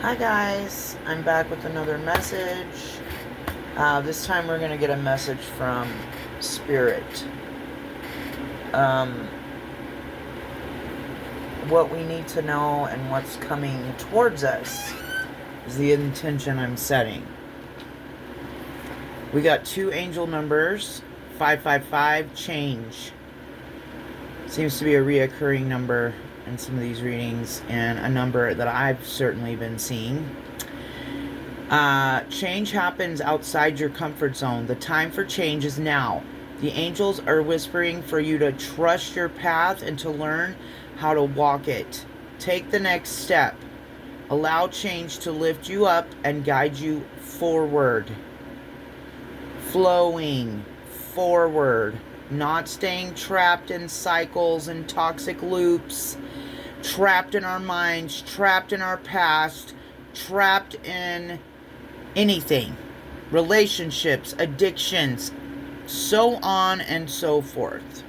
Hi guys, I'm back with another message. This time we're going to get a message from Spirit. What we need to know and what's coming towards us is the intention I'm setting. We got two angel numbers, 555, change. Seems to be a reoccurring number in some of these readings, and a number that I've certainly been seeing. Change happens outside your comfort zone. The time for change is now. The angels are whispering for you to trust your path and to learn how to walk it. Take the next step. Allow change to lift you up and guide you forward. Flowing forward. Not staying trapped in cycles and toxic loops, trapped in our minds, trapped in our past, trapped in anything, relationships, addictions, so on and so forth.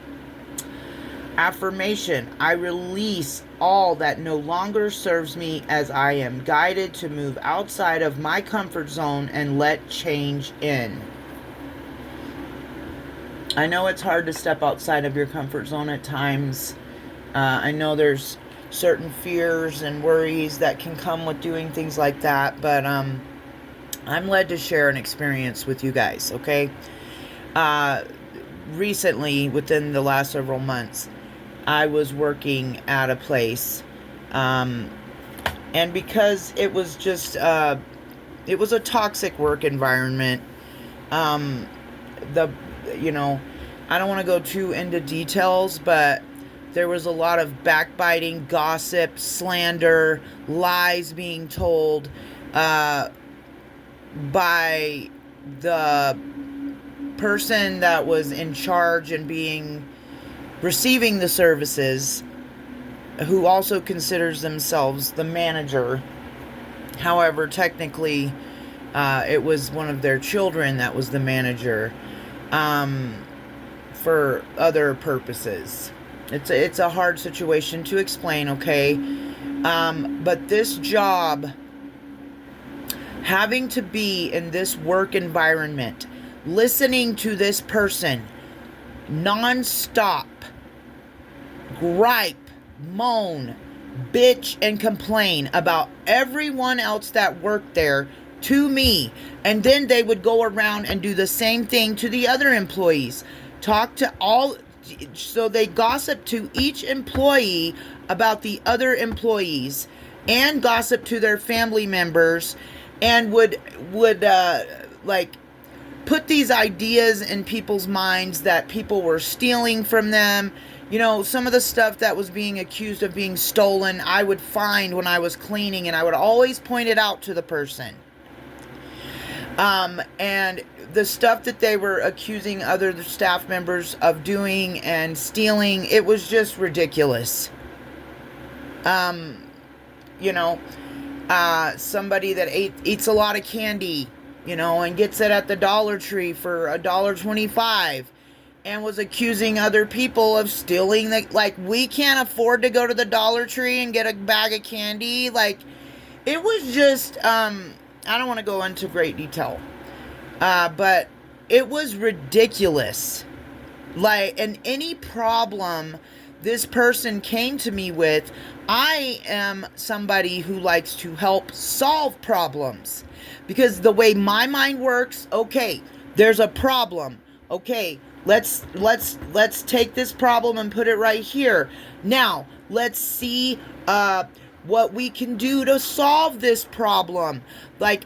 Affirmation: I release all that no longer serves me as I am guided to move outside of my comfort zone and let change in. I know it's hard to step outside of your comfort zone at times. I know there's certain fears and worries that can come with doing things like that, but I'm led to share an experience with you guys, okay? Recently, within the last several months, I was working at a place, and because it was just, it was a toxic work environment, I don't want to go too into details, but there was a lot of backbiting, gossip, slander, lies being told by the person that was in charge and receiving the services, who also considers themselves the manager. However, technically, it was one of their children that was the manager, for other purposes. It's a hard situation to explain, okay? But this job, having to be in this work environment, listening to this person non-stop gripe, moan, bitch, and complain about everyone else that worked there to me, and then they would go around and do the same thing to the other employees. So they gossip to each employee about the other employees, and gossip to their family members, and would put these ideas in people's minds that people were stealing from them. Some of the stuff that was being accused of being stolen, I would find when I was cleaning, and I would always point it out to the person. And the stuff that they were accusing other staff members of doing and stealing, it was just ridiculous. Somebody that eats a lot of candy, and gets it at the Dollar Tree for $1.25, and was accusing other people of stealing. We can't afford to go to the Dollar Tree and get a bag of candy. It was just, I don't want to go into great detail, but it was ridiculous. And any problem this person came to me with, I am somebody who likes to help solve problems, because the way my mind works, okay, there's a problem. Okay, let's take this problem and put it right here. Now, let's see what we can do to solve this problem.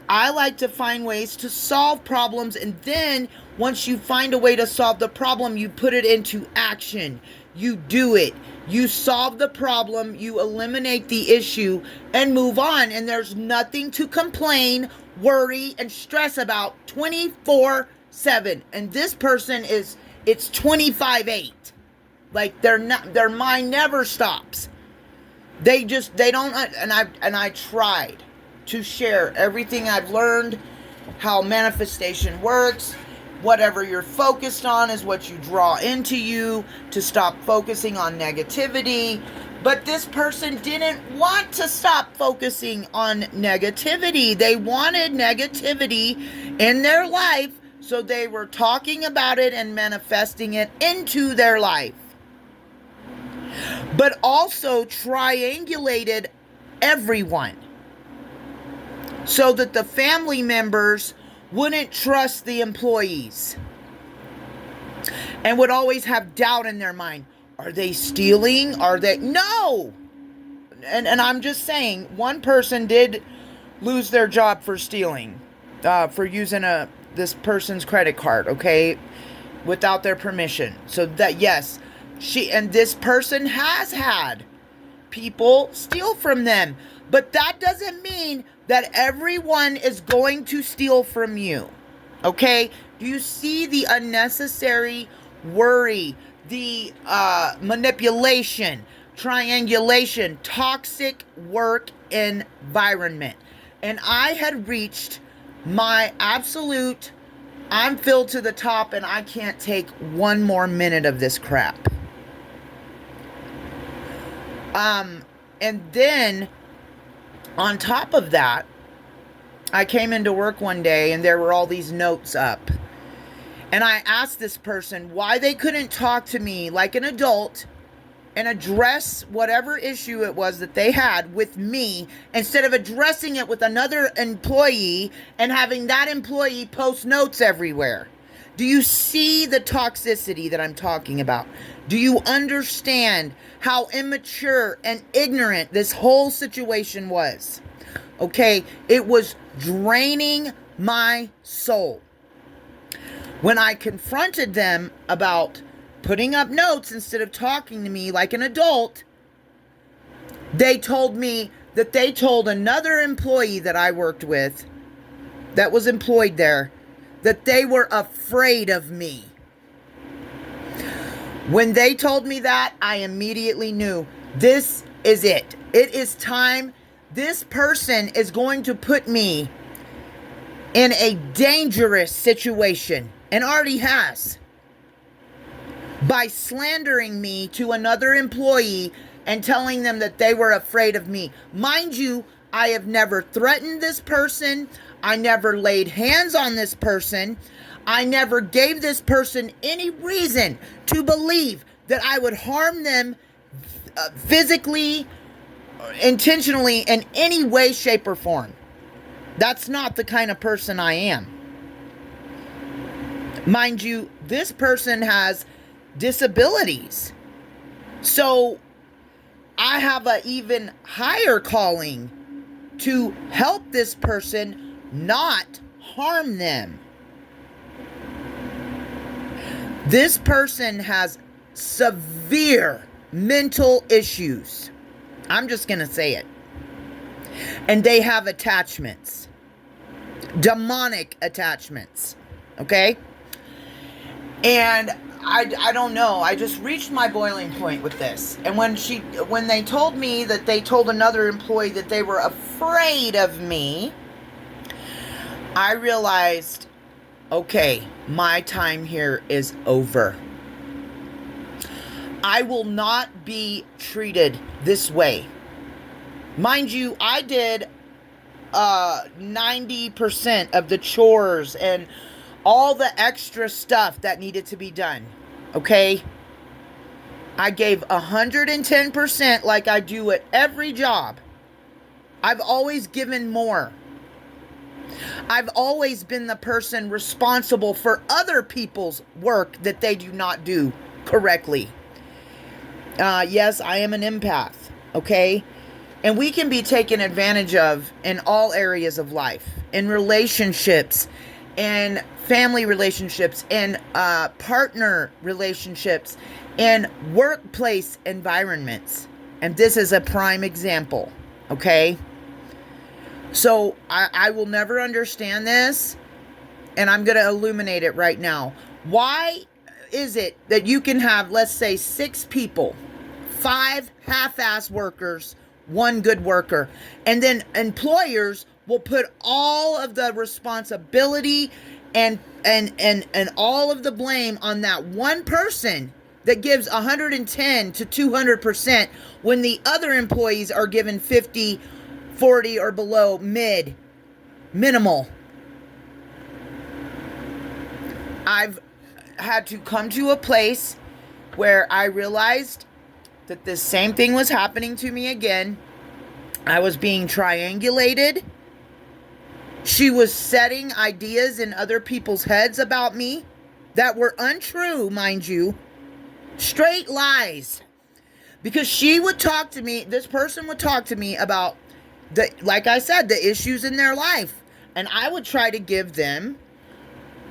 I like to find ways to solve problems, and then once you find a way to solve the problem, you put it into action. You do it. You solve the problem, you eliminate the issue, and move on. And there's nothing to complain, worry, and stress about 24/7. And this person it's 25/8. Their mind never stops. They don't, and I tried to share everything I've learned, how manifestation works. Whatever you're focused on is what you draw into you, to stop focusing on negativity. But this person didn't want to stop focusing on negativity. They wanted negativity in their life, so they were talking about it and manifesting it into their life. But also triangulated everyone so that the family members wouldn't trust the employees and would always have doubt in their mind. Are they stealing? Are they? No! And I'm just saying, one person did lose their job for stealing, for using this person's credit card, okay, without their permission. So that, yes, this person has had people steal from them. But that doesn't mean that everyone is going to steal from you, okay? Do you see the unnecessary worry, the manipulation, triangulation, toxic work environment? And I had reached my absolute, I'm filled to the top and I can't take one more minute of this crap. And then on top of that, I came into work one day and there were all these notes up. And I asked this person why they couldn't talk to me like an adult and address whatever issue it was that they had with me, instead of addressing it with another employee and having that employee post notes everywhere. Do you see the toxicity that I'm talking about? Do you understand how immature and ignorant this whole situation was? Okay, it was draining my soul. When I confronted them about putting up notes instead of talking to me like an adult, they told me that they told another employee that I worked with, that was employed there, that they were afraid of me. When they told me that, I immediately knew this is it. It is time. This person is going to put me in a dangerous situation, and already has, by slandering me to another employee and telling them that they were afraid of me. Mind you, I have never threatened this person. I never laid hands on this person. I never gave this person any reason to believe that I would harm them physically, intentionally, in any way, shape, or form. That's not the kind of person I am. Mind you, this person has disabilities. So I have an even higher calling to help this person not harm them. This person has severe mental issues. I'm just going to say it. And they have attachments. Demonic attachments. Okay? And I don't know. I just reached my boiling point with this. And when they told me that they told another employee that they were afraid of me, I realized, okay, my time here is over. I will not be treated this way. Mind you, I did 90% of the chores and all the extra stuff that needed to be done. Okay? I gave 110% like I do at every job. I've always given more. I've always been the person responsible for other people's work that they do not do correctly. Yes, I am an empath. Okay? And we can be taken advantage of in all areas of life. In relationships, in family relationships, in partner relationships, in workplace environments. And this is a prime example. Okay? So I will never understand this. And I'm going to illuminate it right now. Why is it that you can have, let's say, 6 people, 5 half-ass workers, 1 good worker, and then employers will put all of the responsibility and all of the blame on that one person that gives 110 to 200% when the other employees are given 50, 40 or below minimal. I've had to come to a place where I realized that this same thing was happening to me again. I was being triangulated. She was setting ideas in other people's heads about me that were untrue, mind you. Straight lies. Because she would talk to me, this person would talk to me about, like I said, the issues in their life. And I would try to give them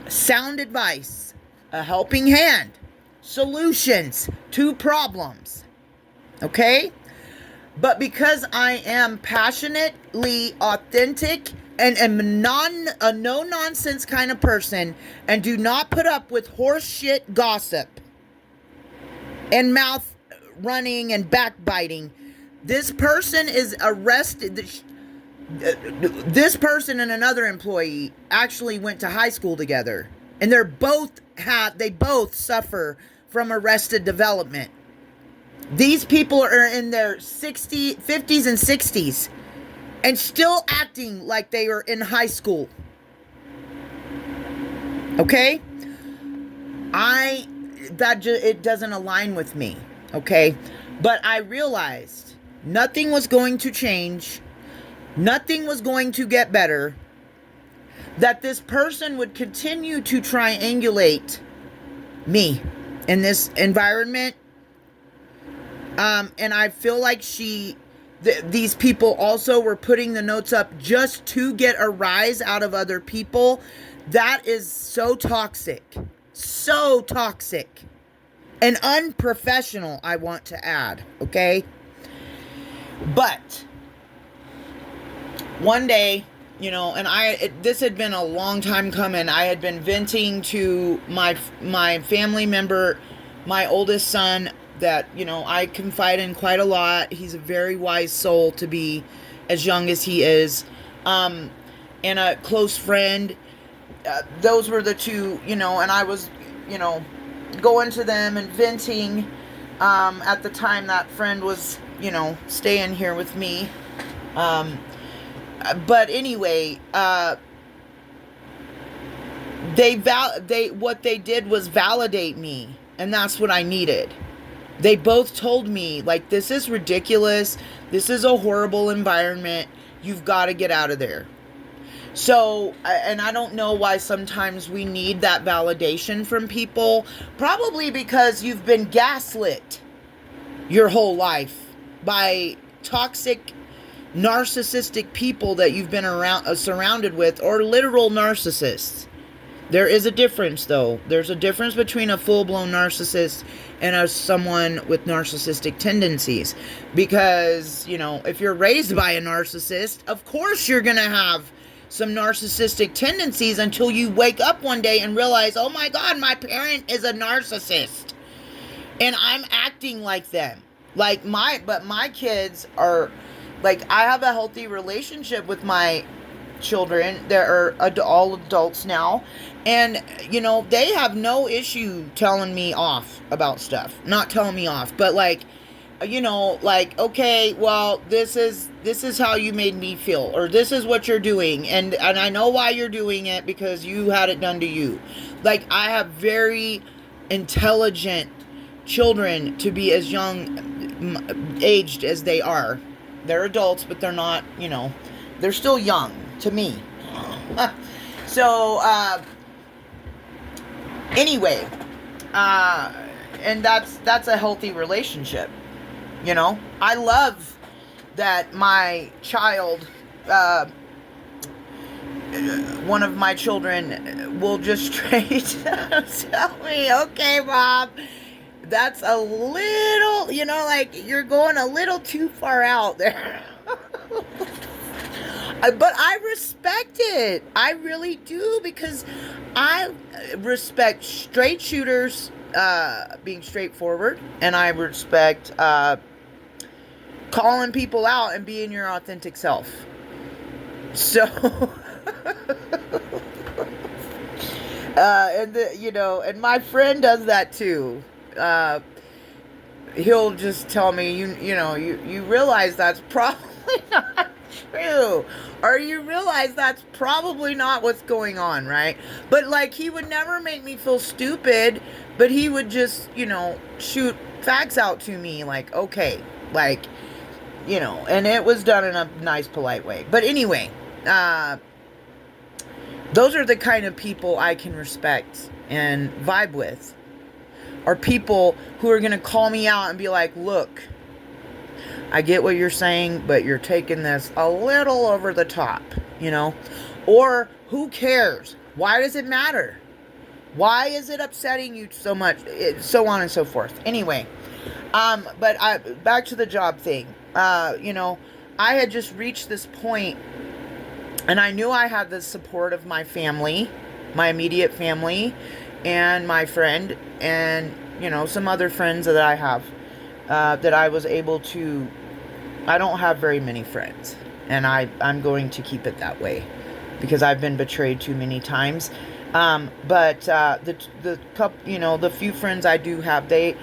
sound advice, a helping hand, solutions to problems. Okay? But because I am passionately authentic and am a no-nonsense kind of person and do not put up with horse shit gossip and mouth running and backbiting, this person is arrested. This person and another employee actually went to high school together, and they both suffer from arrested development. These people are in their 50s and 60s and still acting like they were in high school. Okay? It doesn't align with me. Okay? But I realized nothing was going to change. Nothing was going to get better. That this person would continue to triangulate me in this environment. And I feel like these people also were putting the notes up just to get a rise out of other people. That is so toxic. So toxic. And unprofessional, I want to add. Okay? But one day, and this had been a long time coming. I had been venting to my family member, my oldest son, that, I confide in quite a lot. He's a very wise soul to be as young as he is. And a close friend. Those were the two, and I was, going to them and venting. At the time that friend was, staying here with me. But anyway, what they did was validate me, and that's what I needed. They both told me, like, this is ridiculous. This is a horrible environment. You've got to get out of there. So, and I don't know why sometimes we need that validation from people. Probably because you've been gaslit your whole life by toxic, narcissistic people that you've been surrounded with, or literal narcissists. There is a difference, though. There's a difference between a full-blown narcissist and someone with narcissistic tendencies. Because, if you're raised by a narcissist, of course you're going to have some narcissistic tendencies until you wake up one day and realize, oh my God, my parent is a narcissist. And I'm acting like them. But my kids are, like, I have a healthy relationship with my children. They're all adults now. And, they have no issue telling me off about stuff. Not telling me off, but okay, well, this is how you made me feel, or this is what you're doing. And I know why you're doing it, because you had it done to you. Like, I have very intelligent children to be as young aged as they are. They're adults, but they're not, they're still young to me. So, anyway, and that's a healthy relationship. I love that my child, one of my children will just straight tell me, okay, Mom, that's a little, you're going a little too far out there. But I respect it. I really do, because I respect straight shooters being straightforward, and I respect calling people out and being your authentic self. So, and my friend does that too. he'll just tell me, you realize that's probably not true, or you realize that's probably not what's going on, right? But like, he would never make me feel stupid, but he would just, shoot facts out to me, like, okay, like, and it was done in a nice, polite way. But anyway, those are the kind of people I can respect and vibe with. Are people who are going to call me out and be like, look, I get what you're saying, but you're taking this a little over the top, Or, who cares? Why does it matter? Why is it upsetting you so much? So on and so forth. Anyway, but back to the job thing. I had just reached this point, and I knew I had the support of my family, my immediate family, and my friend, and, some other friends that I have, that I was able to. I don't have very many friends, and I'm going to keep it that way, because I've been betrayed too many times. But the couple, the few friends I do have, they,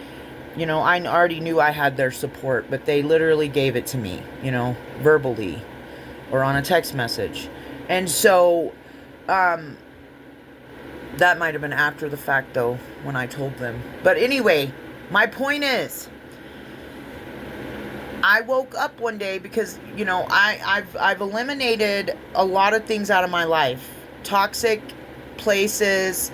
I already knew I had their support, but they literally gave it to me, verbally or on a text message. And so, that might have been after the fact, though, when I told them. But anyway, my point is, I woke up one day because, I've eliminated a lot of things out of my life. Toxic places,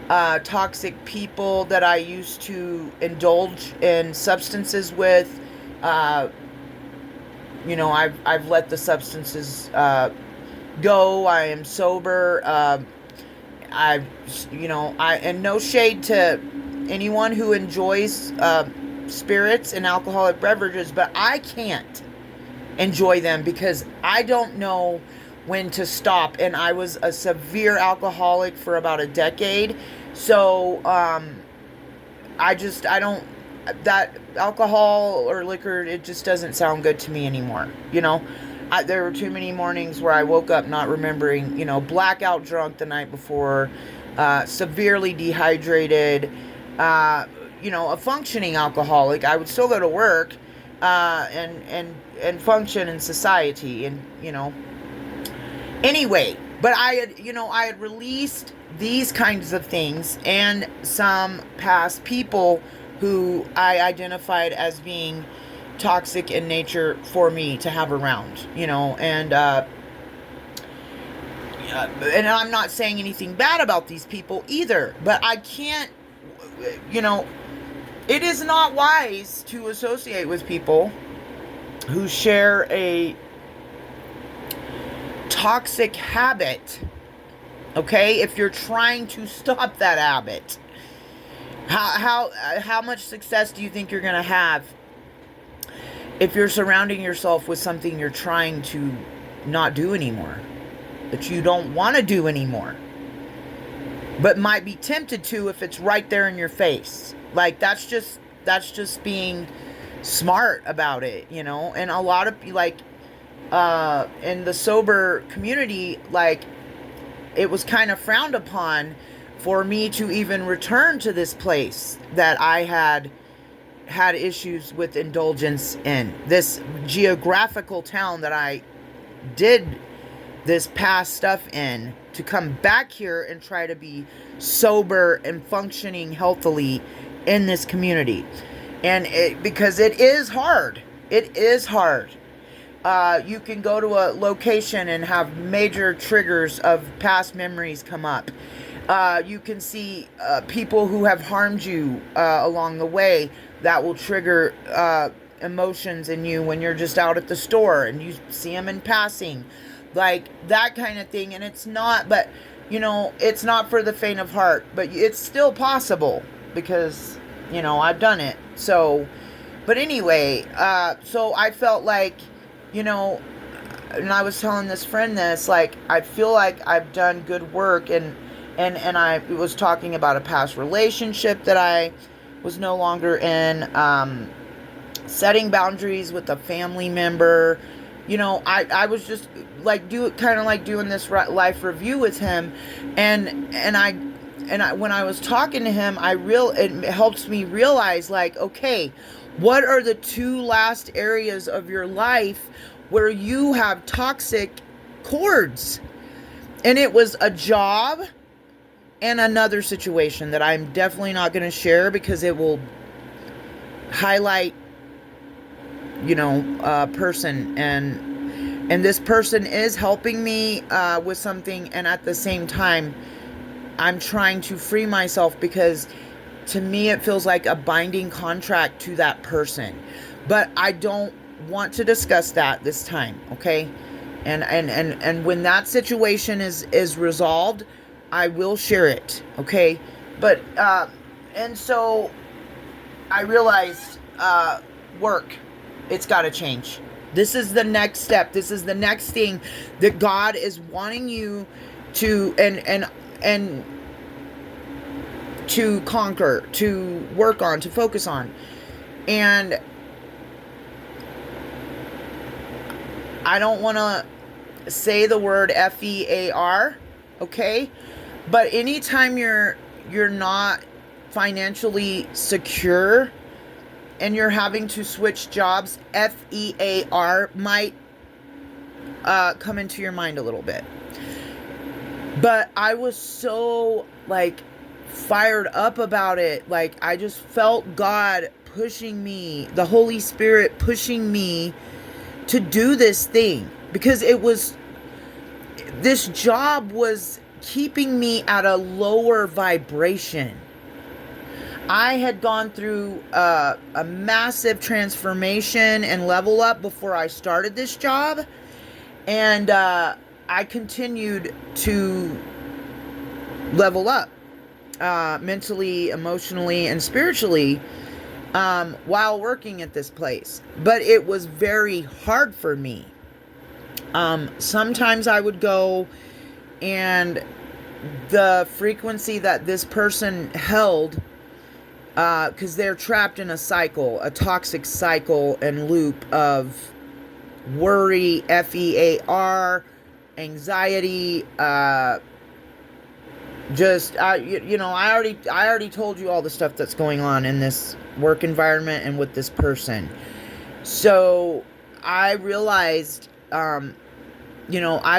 toxic people that I used to indulge in substances with. I've let the substances go. I am sober. And no shade to anyone who enjoys spirits and alcoholic beverages, but I can't enjoy them because I don't know when to stop. And I was a severe alcoholic for about a decade. So, that alcohol or liquor, it just doesn't sound good to me anymore. There were too many mornings where I woke up not remembering, blackout drunk the night before, severely dehydrated, a functioning alcoholic. I would still go to work, and function in society, and, anyway, but I had released these kinds of things and some past people who I identified as being toxic in nature for me to have around, and I'm not saying anything bad about these people either, but I can't, it is not wise to associate with people who share a toxic habit, okay? If you're trying to stop that habit, how much success do you think you're going to have if you're surrounding yourself with something you're trying to not do anymore, that you don't want to do anymore, but might be tempted to if it's right there in your face? Like, that's just being smart about it, and a lot of, like, in the sober community, like, it was kind of frowned upon for me to even return to this place that I had issues with indulgence in, this geographical town that I did this past stuff in, to come back here and try to be sober and functioning healthily in this community. And because it is hard. It is hard. You can go to a location and have major triggers of past memories come up. You can see people who have harmed you along the way that will trigger emotions in you when you're just out at the store and you see them in passing, like that kind of thing. And it's not, but it's not for the faint of heart, but it's still possible because, I've done it. So, but anyway, so I felt like, and I was telling this friend this, like, I feel like I've done good work, and I was talking about a past relationship that I was no longer in, setting boundaries with a family member. I was just like doing this life review with him, and when I was talking to him, it helps me realize, like, okay, what are the two last areas of your life where you have toxic cords? And it was a job and another situation that I'm definitely not going to share because it will highlight, a person, and this person is helping me with something, and at the same time I'm trying to free myself, because to me it feels like a binding contract to that person. But I don't want to discuss that this time, okay? And when that situation is resolved, I will share it, okay? But and so I realized work, it's got to change. This is the next step. This is the next thing that God is wanting you to and to conquer, to work on, to focus on. And I don't want to say the word FEAR, okay? But anytime you're not financially secure and you're having to switch jobs, FEAR might come into your mind a little bit. But I was so, like, fired up about it. Like, I just felt God pushing me, the Holy Spirit pushing me to do this thing, because this job was keeping me at a lower vibration. I had gone through a massive transformation and level up before I started this job, and I continued to level up mentally, emotionally, and spiritually while working at this place. But it was very hard for me. Sometimes I would go, and the frequency that this person held, because they're trapped in a toxic cycle and loop of worry, FEAR, anxiety, I already told you all the stuff that's going on in this work environment and with this person. So I realized, I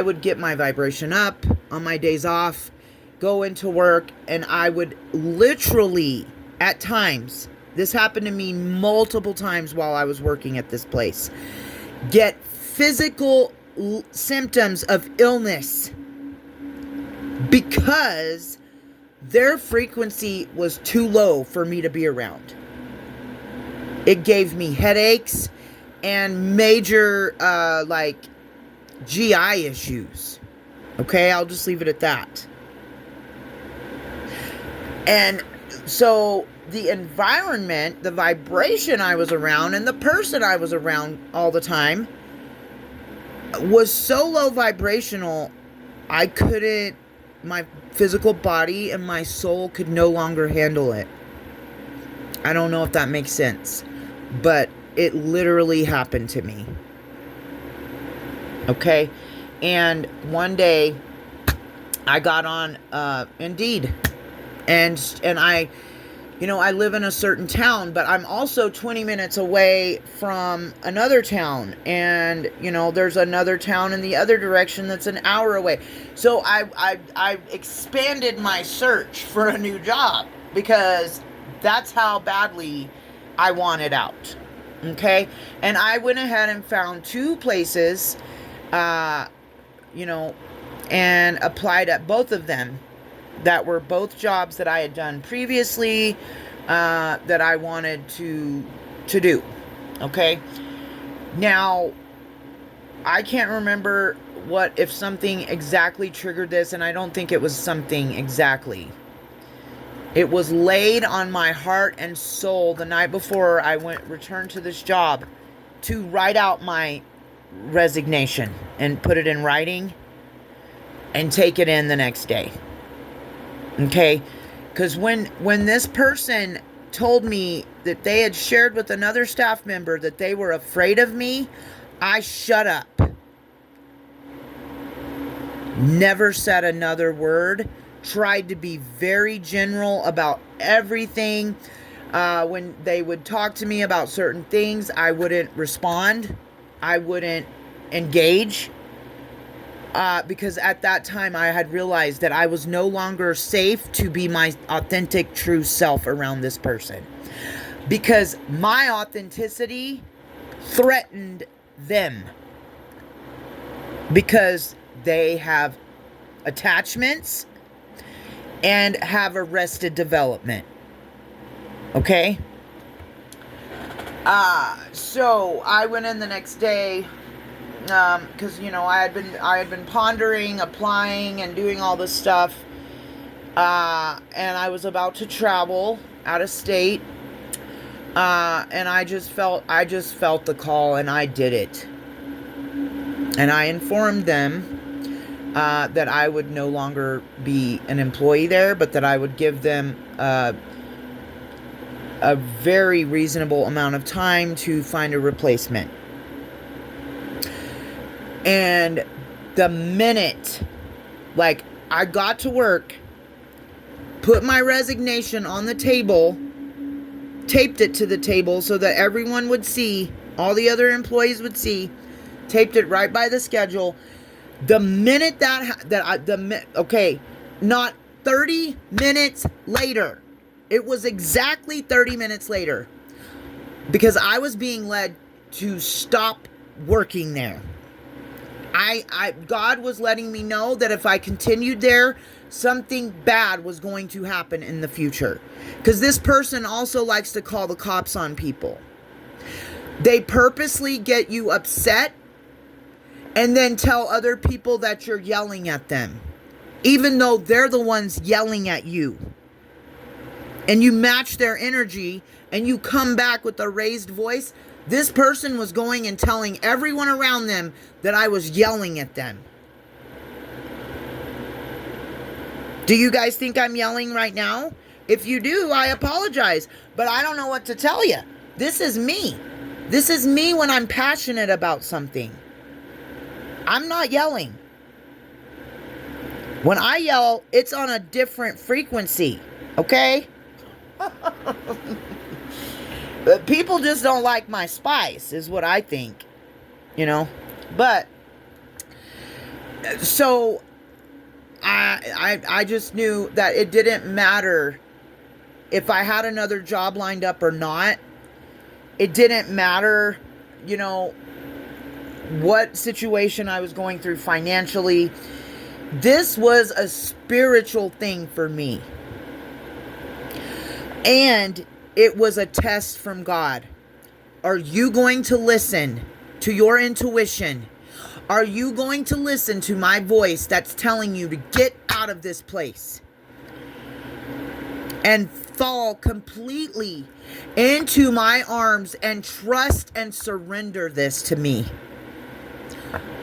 would get my vibration up on my days off, go into work, and I would literally, at times, this happened to me multiple times while I was working at this place, get physical symptoms of illness because their frequency was too low for me to be around. It gave me headaches and major, GI issues. Okay, I'll just leave it at that. And so the environment, the vibration I was around, and the person I was around all the time was so low vibrational, my physical body and my soul could no longer handle it. I don't know if that makes sense, but it literally happened to me. Okay? And one day I got on Indeed, and I live in a certain town, but I'm also 20 minutes away from another town, and there's another town in the other direction that's an hour away. So I expanded my search for a new job, because that's how badly I wanted out. Okay? And I went ahead and found two places, and applied at both of them, that were both jobs that I had done previously, that I wanted to do. Okay? Now, I can't remember if something exactly triggered this, and I don't think it was something exactly. It was laid on my heart and soul the night before I returned to this job to write out my resignation and put it in writing and take it in the next day. Okay? Because when this person told me that they had shared with another staff member that they were afraid of me, I shut up. Never said another word. tried to be very general about everything. When they would talk to me about certain things, I wouldn't respond. I wouldn't engage. Because at that time I had realized that I was no longer safe to be my authentic, true self around this person. Because my authenticity threatened them. Because they have attachments and have arrested development. Okay? So I went in the next day, because I had been pondering, applying, and doing all this stuff, and I was about to travel out of state, and I just felt the call, and I did it, and I informed them that I would no longer be an employee there, but that I would give them a very reasonable amount of time to find a replacement. And the minute, I got to work, put my resignation on the table, taped it to the table so that everyone would see, all the other employees would see, taped it right by the schedule. The minute not 30 minutes later, it was exactly 30 minutes later, because I was being led to stop working there. God was letting me know that if I continued there, something bad was going to happen in the future. Because this person also likes to call the cops on people. They purposely get you upset and then tell other people that you're yelling at them, even though they're the ones yelling at you. And you match their energy and you come back with a raised voice. This person was going and telling everyone around them that I was yelling at them. Do you guys think I'm yelling right now? If you do, I apologize. But I don't know what to tell you. This is me. This is me when I'm passionate about something. I'm not yelling. When I yell, it's on a different frequency. Okay? People just don't like my spice, is what I think. But so I just knew that it didn't matter if I had another job lined up or not. It didn't matter, what situation I was going through financially. This was a spiritual thing for me. And it was a test from God. Are you going to listen to your intuition? Are you going to listen to my voice that's telling you to get out of this place and fall completely into my arms and trust and surrender this to me?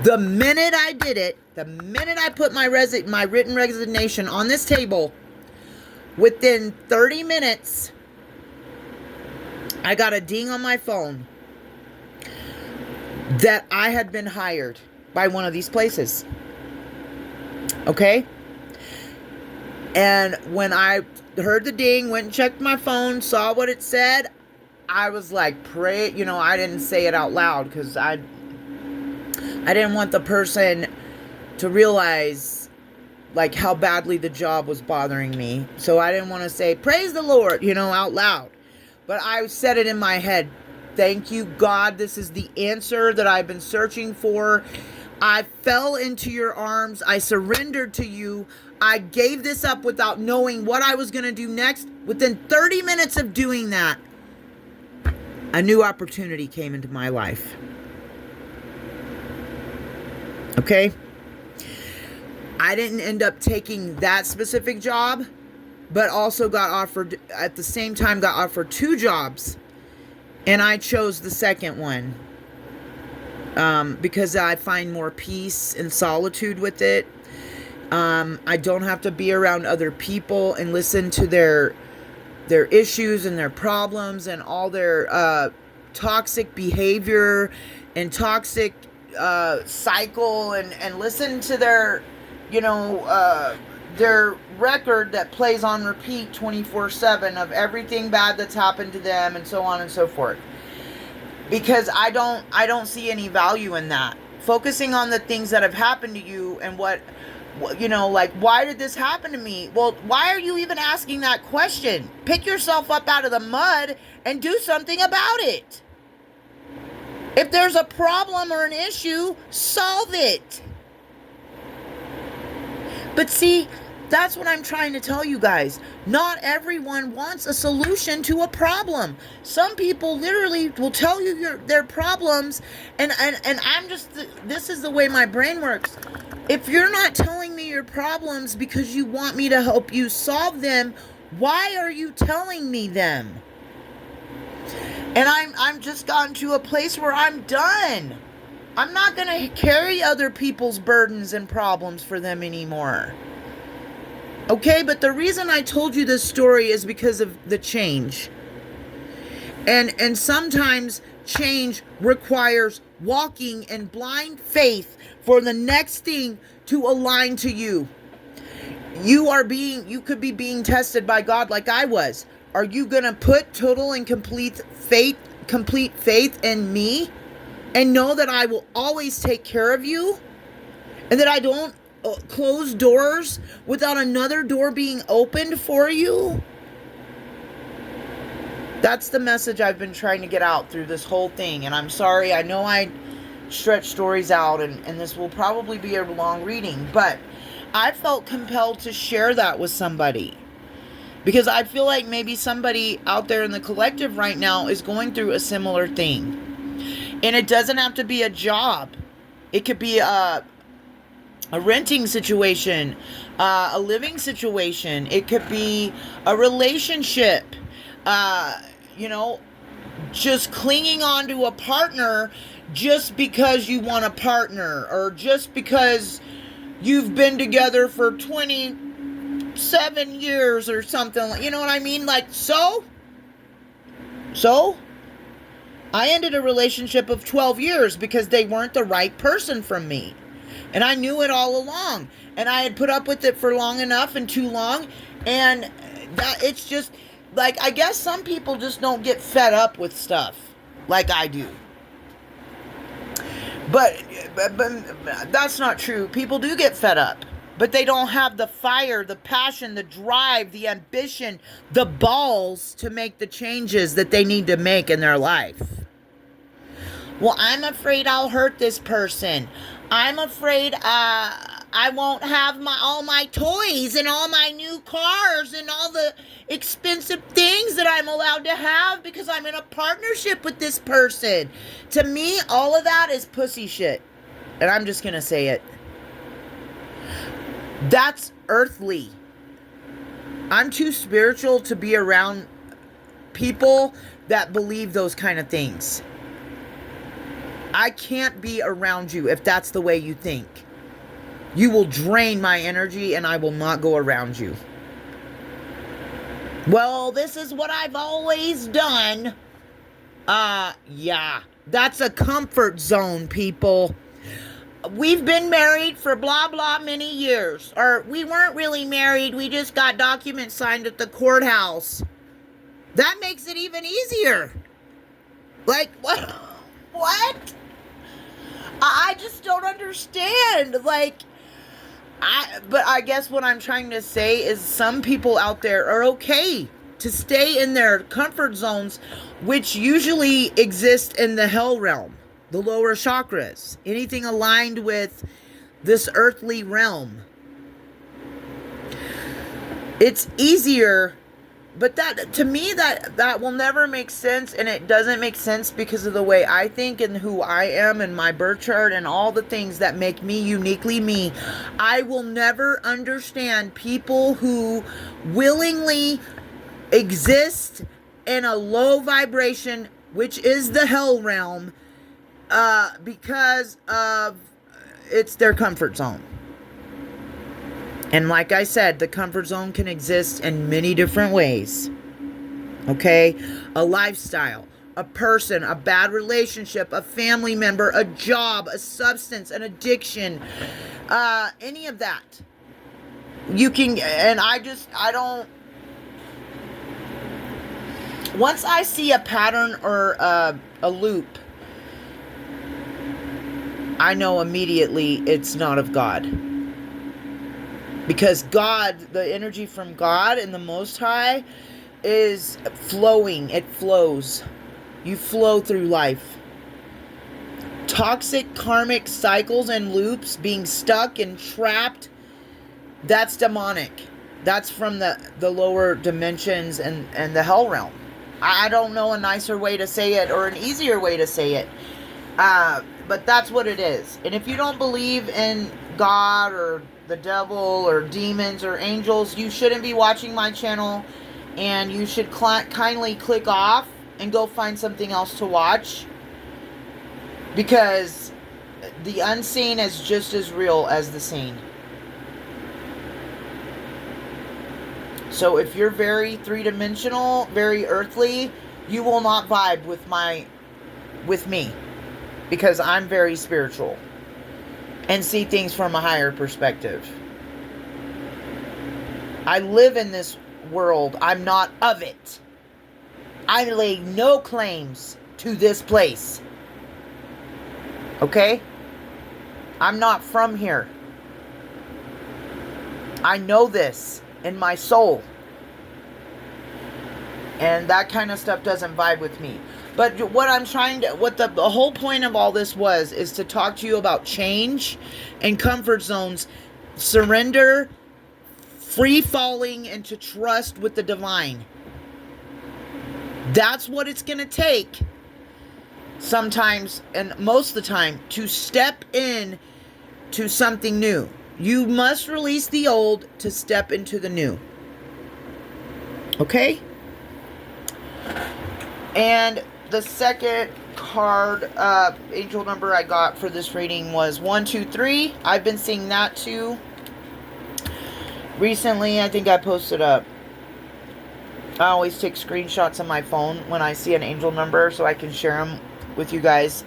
The minute I did it, the minute I put my written resignation on this table, within 30 minutes, I got a ding on my phone that I had been hired by one of these places. Okay? And when I heard the ding, went and checked my phone, saw what it said, I was like, pray, I didn't say it out loud because I didn't want the person to realize how badly the job was bothering me. So I didn't want to say, praise the Lord, out loud. But I said it in my head. Thank you, God. This is the answer that I've been searching for. I fell into your arms. I surrendered to you. I gave this up without knowing what I was going to do next. Within 30 minutes of doing that, a new opportunity came into my life. Okay? I didn't end up taking that specific job, but also at the same time got offered 2 jobs. And I chose the second one because I find more peace and solitude with it. I don't have to be around other people and listen to their issues and their problems and all their toxic behavior and toxic cycle and listen to their their record that plays on repeat 24/7 of everything bad that's happened to them and so on and so forth. Because I don't see any value in that. Focusing on the things that have happened to you and what like, why did this happen to me? Well, why are you even asking that question? Pick yourself up out of the mud and do something about it. If there's a problem or an issue, solve it. But see, that's what I'm trying to tell you guys. Not everyone wants a solution to a problem. Some people literally will tell you their problems, and I'm just, this is the way my brain works. If you're not telling me your problems because you want me to help you solve them, why are you telling me them? And I'm just gotten to a place where I'm done. I'm not going to carry other people's burdens and problems for them anymore. Okay, but the reason I told you this story is because of the change. And sometimes change requires walking in blind faith for the next thing to align to you. You could be being tested by God like I was. Are you going to put total and complete faith in me and know that I will always take care of you and that I don't close doors without another door being opened for you? That's the message I've been trying to get out through this whole thing. And I'm sorry, I know I stretch stories out and this will probably be a long reading, but I felt compelled to share that with somebody. Because I feel like maybe somebody out there in the collective right now is going through a similar thing. And it doesn't have to be a job. It could be a renting situation, a living situation. It could be a relationship. Just clinging on to a partner just because you want a partner, or just because you've been together for 27 years or something. You know what I mean? Like, so I ended a relationship of 12 years because they weren't the right person for me. And I knew it all along. And I had put up with it for long enough and too long. And that it's just, like, I guess some people just don't get fed up with stuff like I do. But that's not true. People do get fed up. But they don't have the fire, the passion, the drive, the ambition, the balls to make the changes that they need to make in their life. Well, I'm afraid I'll hurt this person. I'm afraid I won't have all my toys and all my new cars and all the expensive things that I'm allowed to have because I'm in a partnership with this person. To me, all of that is pussy shit. And I'm just going to say it. That's earthly. I'm too spiritual to be around people that believe those kind of things. I can't be around you if that's the way you think. You will drain my energy and I will not go around you. Well, this is what I've always done. Yeah. That's a comfort zone, people. We've been married for blah, blah many years. Or we weren't really married. We just got documents signed at the courthouse. That makes it even easier. Like, what? What? I just don't understand. Like, but I guess what I'm trying to say is some people out there are okay to stay in their comfort zones, which usually exist in the hell realm, the lower chakras, anything aligned with this earthly realm. It's easier, but that, to me, that will never make sense, and it doesn't make sense because of the way I think and who I am and my birth chart and all the things that make me uniquely me. I will never understand people who willingly exist in a low vibration, which is the hell realm, because of it's their comfort zone. And like I said, the comfort zone can exist in many different ways. Okay? A lifestyle, a person, a bad relationship, a family member, a job, a substance, an addiction, any of that. You can, and I don't, once I see a pattern or a loop, I know immediately it's not of God. Because God, the energy from God and the Most High is flowing. It flows. You flow through life. Toxic karmic cycles and loops, being stuck and trapped, that's demonic. That's from the lower dimensions and the hell realm. I don't know a nicer way to say it or an easier way to say it. But that's what it is. And if you don't believe in God or the devil or demons or angels, you shouldn't be watching my channel, and you should kindly click off and go find something else to watch, because the unseen is just as real as the seen. So if you're very three-dimensional, very earthly, you will not vibe with me, because I'm very spiritual and see things from a higher perspective. I live in this world. I'm not of it. I lay no claims to this place. Okay? I'm not from here. I know this in my soul. And that kind of stuff doesn't vibe with me. But what I'm trying to, what the whole point of all this is to talk to you about change and comfort zones, surrender, free falling into trust with the divine. That's what it's going to take sometimes, and most of the time, to step in to something new. You must release the old to step into the new. Okay? And the second card, angel number I got for this reading was 123. I've been seeing that too. Recently, I think I posted up. I always take screenshots on my phone when I see an angel number so I can share them with you guys.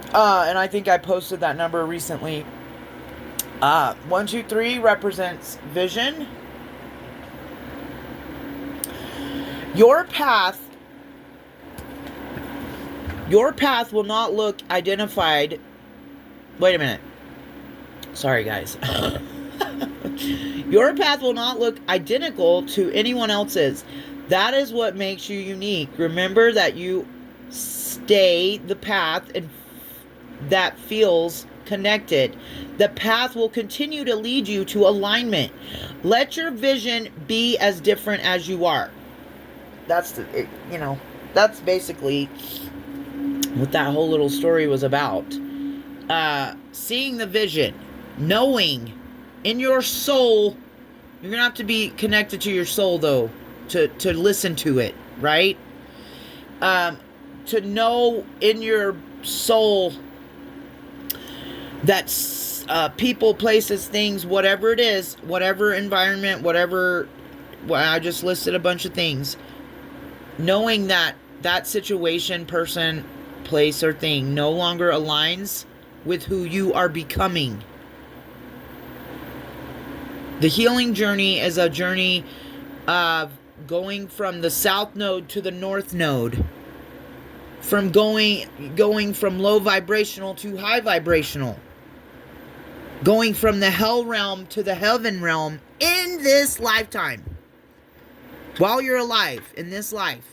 And I think I posted that number recently. 123 represents vision. Your path will not look identified. Wait a minute. Sorry, guys. Your path will not look identical to anyone else's. That is what makes you unique. Remember that you stay the path and that feels connected. The path will continue to lead you to alignment. Let your vision be as different as you are. That's that's basically what that whole little story was about. Seeing the vision, knowing in your soul. You're gonna have to be connected to your soul though to listen to it, right? To know in your soul that people, places, things, whatever it is, whatever environment, whatever, well, I just listed a bunch of things. Knowing that that situation, person, place, or thing no longer aligns with who you are becoming. The healing journey is a journey of going from the south node to the north node. From going from low vibrational to high vibrational. Going from the hell realm to the heaven realm in this lifetime. While you're alive in this life.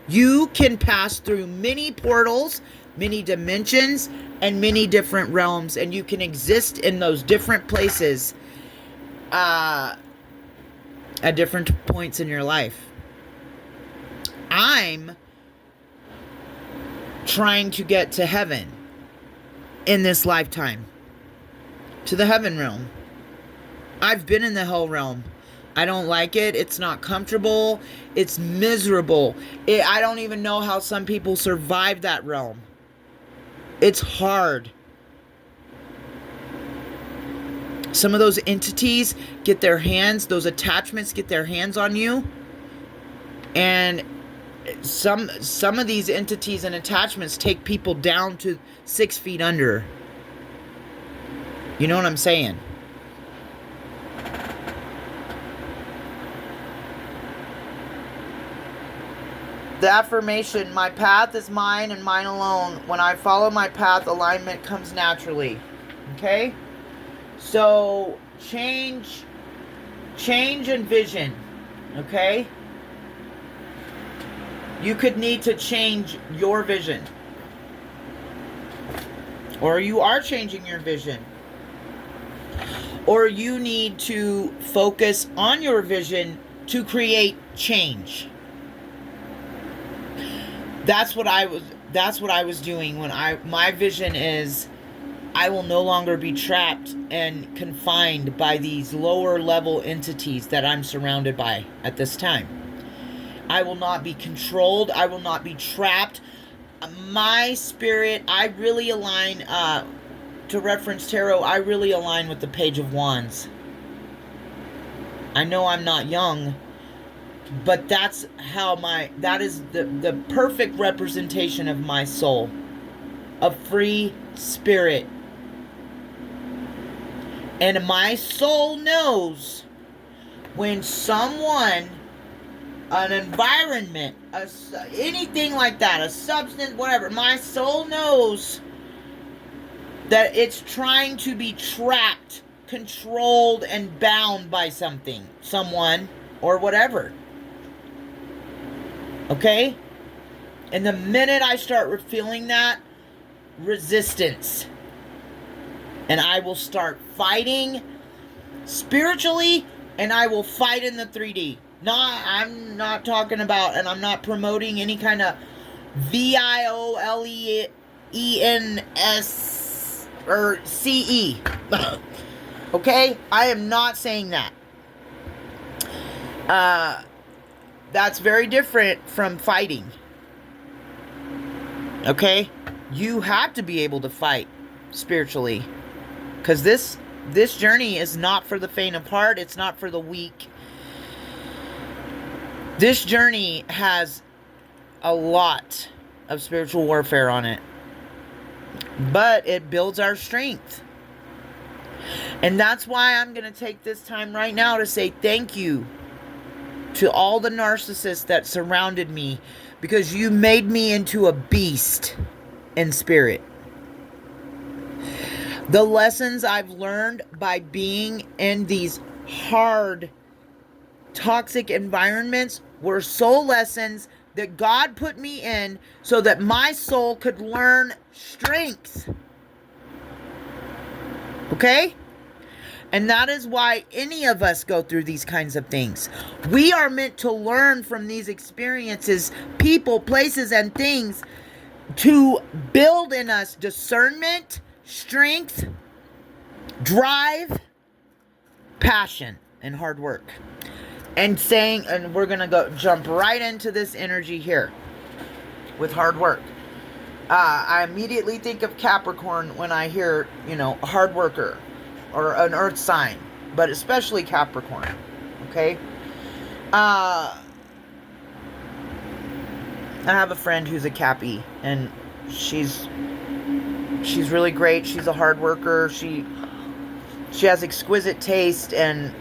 You can pass through many portals, many dimensions, and many different realms. And you can exist in those different places at different points in your life. I'm trying to get to heaven in this lifetime. To the heaven realm. I've been in the hell realm. I don't like it. It's not comfortable. It's miserable. I don't even know how some people survive that realm. It's hard. Some of those entities get their hands, those attachments get their hands on you. And some of these entities and attachments take people down to 6 feet under. You know what I'm saying? The affirmation, my path is mine and mine alone. When I follow my path, alignment comes naturally. Okay? So, change and vision. Okay? You could need to change your vision. Or you are changing your vision. Or you need to focus on your vision to create change. That's what I was doing when my vision is I will no longer be trapped and confined by these lower level entities that I'm surrounded by at this time. I will not be controlled. I will not be trapped. My spirit, I really align, to reference tarot, I really align with the Page of Wands. I know I'm not young, but that's how that is the perfect representation of my soul. A free spirit. And my soul knows when someone, an environment, anything like that, a substance, whatever, my soul knows that it's trying to be trapped, controlled, and bound by something, someone, or whatever. Okay? And the minute I start feeling that, resistance. And I will start fighting spiritually, and I will fight in the 3D. I'm not talking about, and I'm not promoting any kind of VIOLENS or CE. Okay? I am not saying that. That's very different from fighting. Okay? You have to be able to fight spiritually. Because this journey is not for the faint of heart. It's not for the weak. This journey has a lot of spiritual warfare on it. But it builds our strength. And that's why I'm going to take this time right now to say thank you to all the narcissists that surrounded me. Because you made me into a beast in spirit. The lessons I've learned by being in these hard, toxic environments were soul lessons that God put me in so that my soul could learn strength. Okay? And that is why any of us go through these kinds of things. We are meant to learn from these experiences, people, places, and things to build in us discernment, strength, drive, passion, and hard work. And we're going to jump right into this energy here with hard work. I immediately think of Capricorn when I hear, a hard worker or an earth sign, but especially Capricorn. Okay? I have a friend who's a Cappy, and she's really great. She's a hard worker. She has exquisite taste, and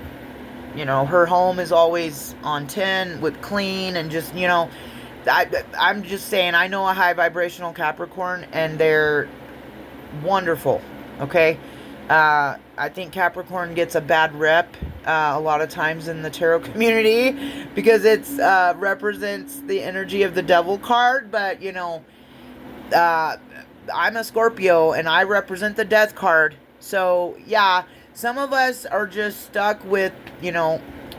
her home is always on 10 with clean, and just I'm just saying, I know a high vibrational Capricorn, and they're wonderful. Okay, I think Capricorn gets a bad rep a lot of times in the tarot community because it represents the energy of the devil card, but I'm a Scorpio and I represent the death card. So yeah, some of us are just stuck with,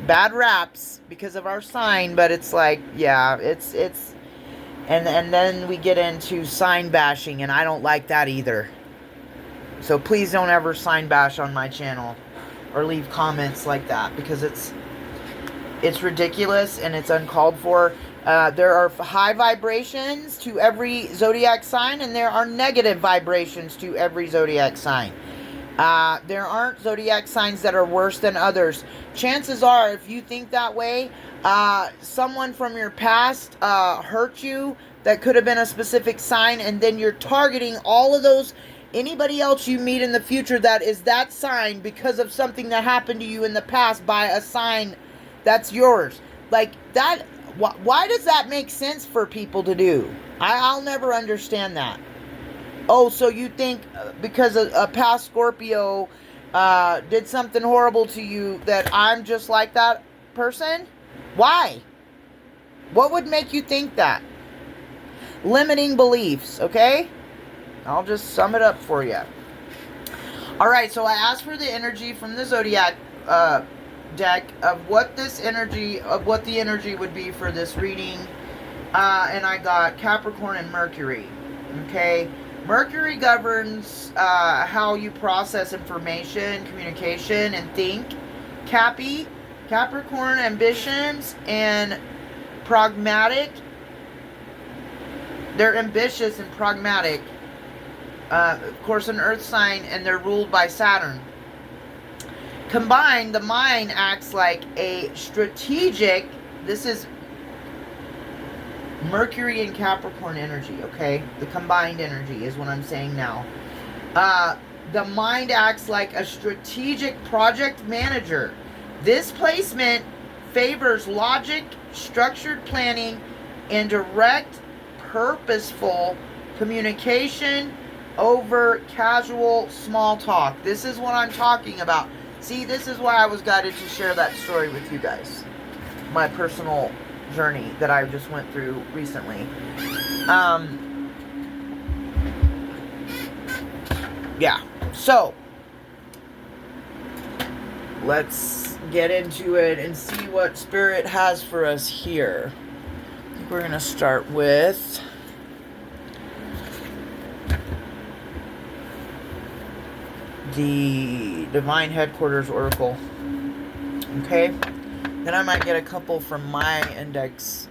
bad raps because of our sign, but it's like, yeah, it's and then we get into sign bashing, and I don't like that either. So please don't ever sign bash on my channel or leave comments like that, because it's ridiculous and it's uncalled for. There are high vibrations to every zodiac sign, and there are negative vibrations to every zodiac sign. There aren't zodiac signs that are worse than others. Chances are, if you think that way, someone from your past hurt you that could have been a specific sign, and then you're targeting all of those, anybody else you meet in the future that is that sign because of something that happened to you in the past by a sign that's yours. Like that, Why does that make sense for people to do? I'll never understand that. Oh, so you think because a past Scorpio did something horrible to you that I'm just like that person? Why? What would make you think that? Limiting beliefs, okay? I'll just sum it up for you. All right, so I asked for the energy from the Zodiac deck of what the energy would be for this reading, and I got Capricorn and Mercury. Okay, Mercury governs how you process information, communication, and think. Capricorn, ambitions and pragmatic. They're ambitious and pragmatic. Of course, an earth sign, and they're ruled by Saturn. Combined, the mind acts like a strategic. This is Mercury and Capricorn energy, okay? The combined energy is what I'm saying now. The mind acts like a strategic project manager. This placement favors logic, structured planning, and direct, purposeful communication over casual small talk. This is what I'm talking about. See, this is why I was guided to share that story with you guys. My personal journey that I just went through recently. Yeah. So, let's get into it and see what Spirit has for us here. I think we're going to start with the Divine Headquarters Oracle. Okay? Then I might get a couple from my index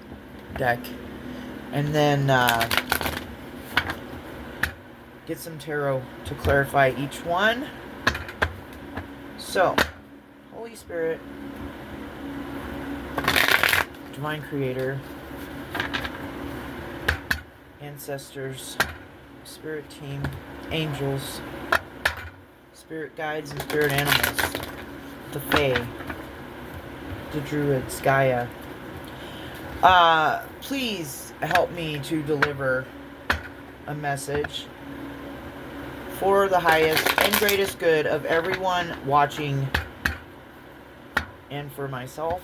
deck. And then get some tarot to clarify each one. So, Holy Spirit, Divine Creator, Ancestors, Spirit Team, Angels, Spirit Guides, and Spirit Animals, the Fae, the Druids, Gaia. Please help me to deliver a message for the highest and greatest good of everyone watching and for myself.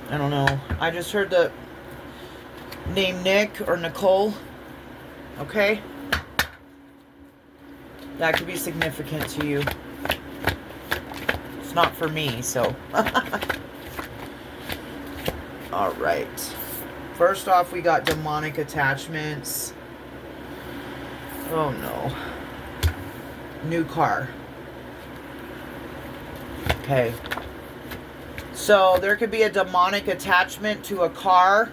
I don't know. I just heard the name Nick or Nicole. Okay? That could be significant to you. It's not for me, so. Alright. First off, we got demonic attachments. Oh no. New car. Okay. So, there could be a demonic attachment to a car.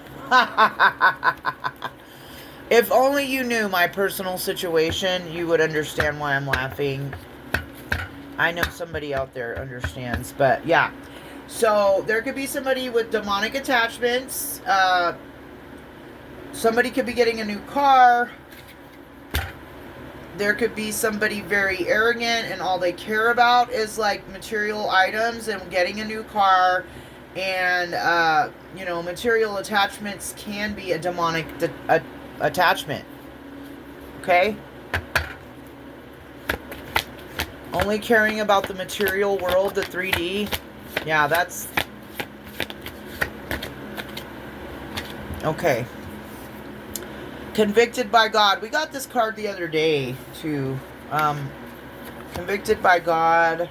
If only you knew my personal situation, you would understand why I'm laughing. I know somebody out there understands, but yeah. So, there could be somebody with demonic attachments. Somebody could be getting a new car. There could be somebody very arrogant and all they care about is like material items and getting a new car. And, you know, material attachments can be a demonic attachment. Okay? Only caring about the material world, the 3D. Yeah, that's... Okay. Convicted by God. We got this card the other day, too. Convicted by God.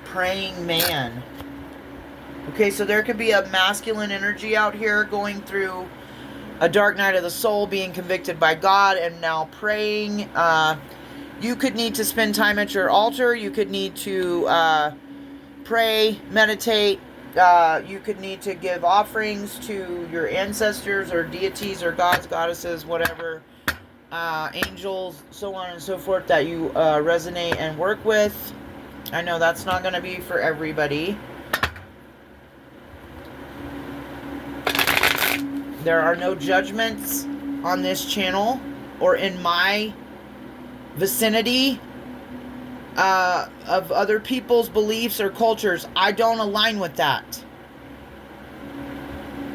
Praying man. Okay, so there could be a masculine energy out here going through a dark night of the soul, being convicted by God, and now praying. You could need to spend time at your altar. You could need to pray, meditate. You could need to give offerings to your ancestors or deities or gods, goddesses, whatever, angels, so on and so forth that you resonate and work with. I know that's not going to be for everybody. There are no judgments on this channel or in my vicinity. of other people's beliefs or cultures. I don't align with that.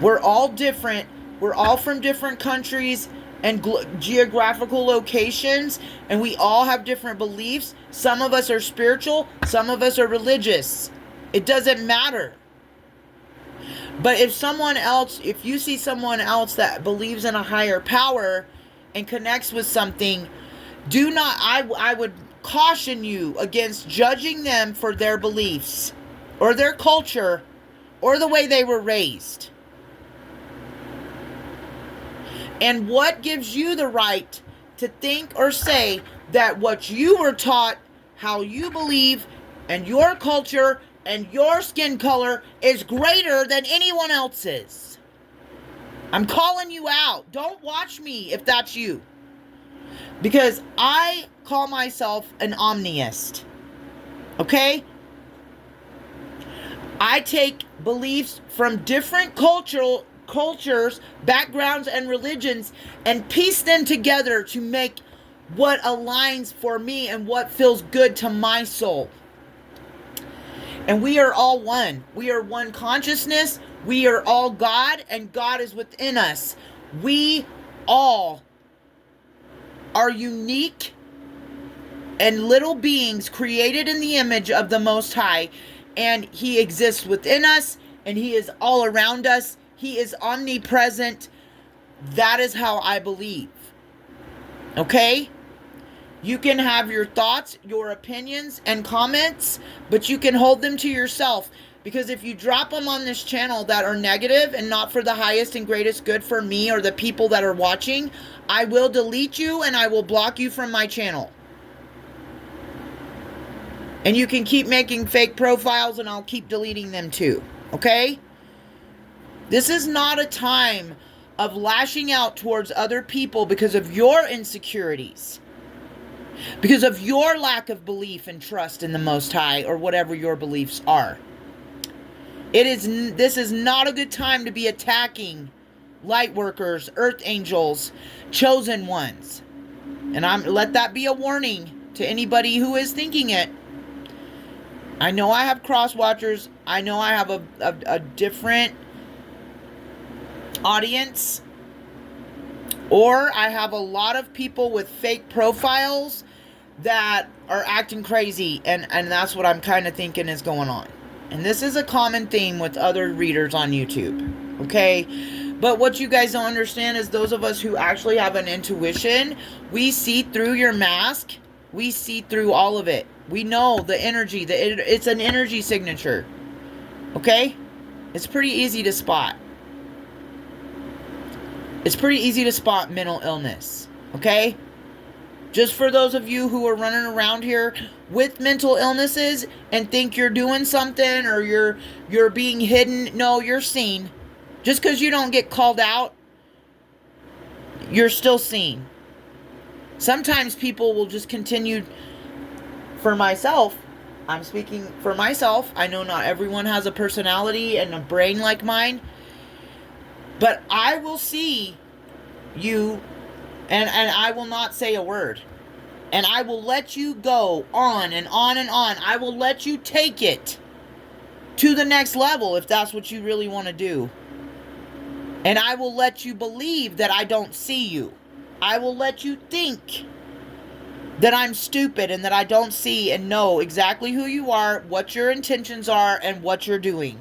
We're all different. We're all from different countries and geographical locations, and we all have different beliefs. Some of us are spiritual, some of us are religious. It doesn't matter. But if you see someone else that believes in a higher power and connects with something, I would caution you against judging them for their beliefs or their culture or the way they were raised. And what gives you the right to think or say that what you were taught, how you believe, and your culture and your skin color is greater than anyone else's? I'm calling you out. Don't watch me if that's you. Because I call myself an omniist. Okay? I take beliefs from different cultures, backgrounds, and religions and piece them together to make what aligns for me and what feels good to my soul. And we are all one. We are one consciousness. We are all God, and God is within us. We all are unique and little beings created in the image of the Most High, and He exists within us, and He is all around us. He is omnipresent. That is how I believe. Okay? You can have your thoughts, your opinions, and comments, but you can hold them to yourself. Because if you drop them on this channel that are negative and not for the highest and greatest good for me or the people that are watching, I will delete you and I will block you from my channel. And you can keep making fake profiles and I'll keep deleting them too. Okay? This is not a time of lashing out towards other people because of your insecurities. Because of your lack of belief and trust in the Most High or whatever your beliefs are. This is not a good time to be attacking light workers, earth angels, chosen ones. And let that be a warning to anybody who is thinking it. I know I have cross watchers. I know I have a different audience. Or I have a lot of people with fake profiles that are acting crazy. And that's what I'm kind of thinking is going on. And this is a common theme with other readers on YouTube. Okay? But what you guys don't understand is those of us who actually have an intuition, we see through your mask. We see through all of it. We know the energy. It's an energy signature. Okay? It's pretty easy to spot. It's pretty easy to spot mental illness. Okay? Just for those of you who are running around here with mental illnesses and think you're doing something or you're being hidden. No, you're seen. Just because you don't get called out, you're still seen. Sometimes people will just continue. For myself, I'm speaking for myself. I know not everyone has a personality and a brain like mine. But I will see you and I will not say a word. And I will let you go on and on and on. I will let you take it to the next level if that's what you really want to do. And I will let you believe that I don't see you. I will let you think that I'm stupid and that I don't see and know exactly who you are, what your intentions are, and what you're doing.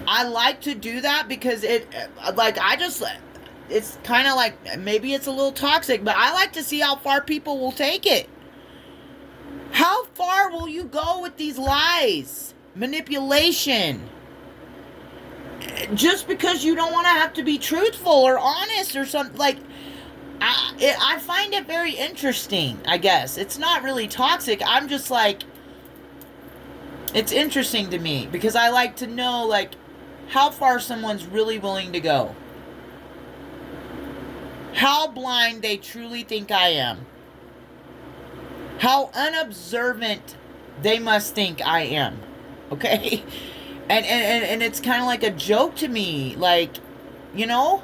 I like to do that because it's kind of like, maybe it's a little toxic, but I like to see how far people will take it. How far will you go with these lies? Manipulation. Just because you don't want to have to be truthful or honest or something. Like, I find it very interesting, I guess. It's not really toxic. I'm just like, it's interesting to me because I like to know, like, how far someone's really willing to go. How blind they truly think I am. How unobservant they must think I am. Okay? And it's kind of like a joke to me. Like, you know?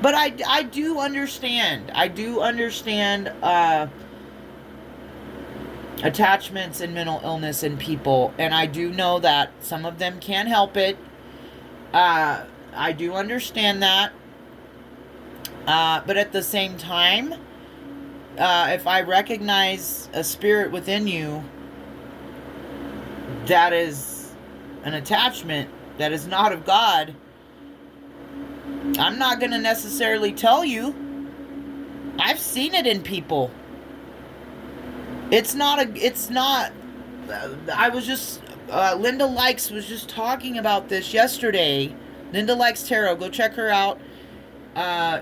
But I do understand. I do understand attachments and mental illness in people. And I do know that some of them can't help it. I do understand that. But at the same time, if I recognize a spirit within you that is an attachment that is not of God, I'm not going to necessarily tell you. I've seen it in people. I was just, Linda Likes was just talking about this yesterday. Linda Likes Tarot. Go check her out.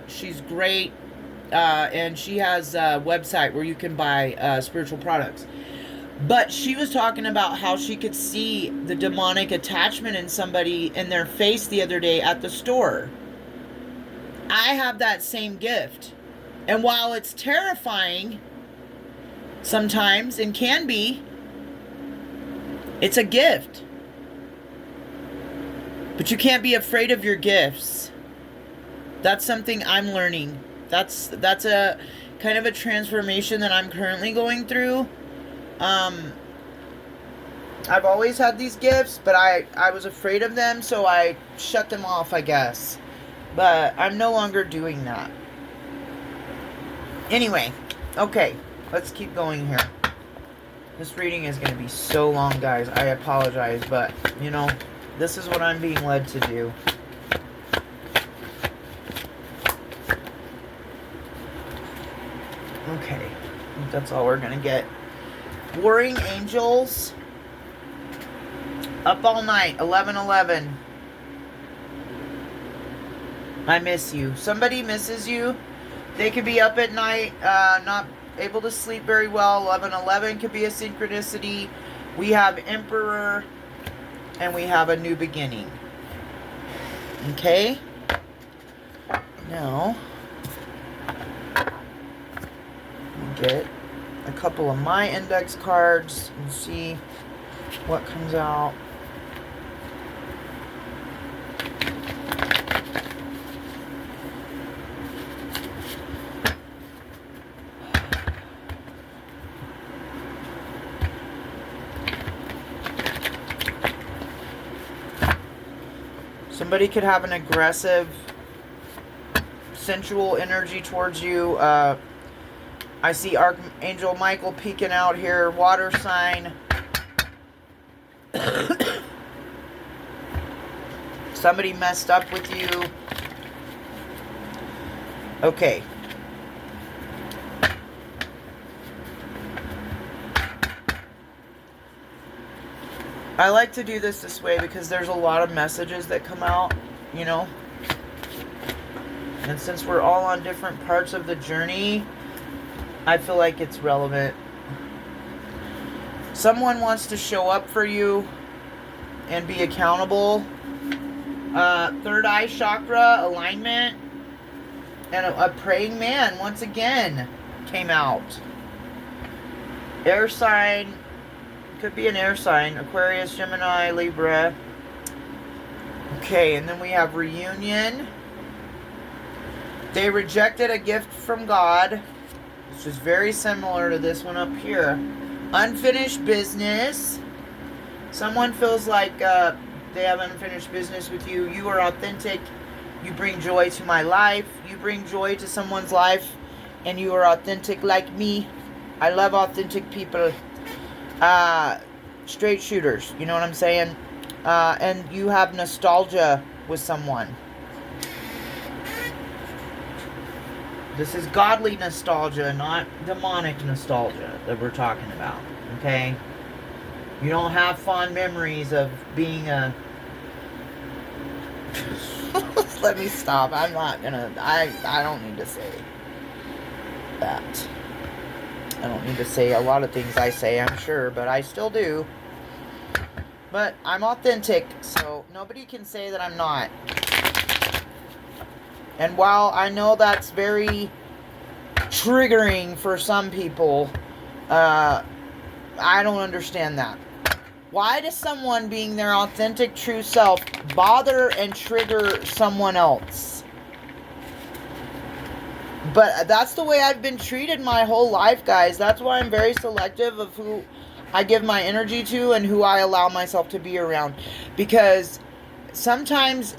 She's great. And she has a website where you can buy spiritual products. But she was talking about how she could see the demonic attachment in somebody in their face the other day at the store. I have that same gift. And while it's terrifying sometimes and can be, it's a gift. But you can't be afraid of your gifts. That's something I'm learning. That's a kind of a transformation that I'm currently going through. I've always had these gifts, but I was afraid of them, so I shut them off, I guess. But I'm no longer doing that. Anyway, okay, let's keep going here. This reading is going to be so long, guys. I apologize, but, you know, this is what I'm being led to do. Okay, I think that's all we're going to get. Warring Angels. Up all night, 11:11. I miss you. Somebody misses you. They could be up at night, not able to sleep very well. 11:11 could be a synchronicity. We have Emperor, and we have a new beginning. Okay? Now, we'll get a couple of my index cards and see what comes out. Somebody could have an aggressive, sensual energy towards you. I see Archangel Michael peeking out here. Water sign. Somebody messed up with you. Okay. I like to do this way because there's a lot of messages that come out, you know. And since we're all on different parts of the journey, I feel like it's relevant. Someone wants to show up for you and be accountable. Third eye chakra alignment. And a praying man once again came out. Air sign. Could be an air sign. Aquarius, Gemini, Libra. Okay, and then we have reunion. They rejected a gift from God, which is very similar to this one up here. Unfinished business. Someone feels like they have unfinished business with you. You are authentic. You bring joy to my life. You bring joy to someone's life. And you are authentic like me. I love authentic people. Straight shooters. You know what I'm saying? And you have nostalgia with someone. This is godly nostalgia, not demonic nostalgia that we're talking about. Okay? You don't have fond memories of being a... Let me stop. I'm not gonna... I don't need to say that. I don't need to say a lot of things I say, I'm sure, but I still do. But I'm authentic, so nobody can say that I'm not. And while I know that's very triggering for some people, I don't understand that. Why does someone being their authentic true self bother and trigger someone else? But that's the way I've been treated my whole life, guys. That's why I'm very selective of who I give my energy to and who I allow myself to be around. Because sometimes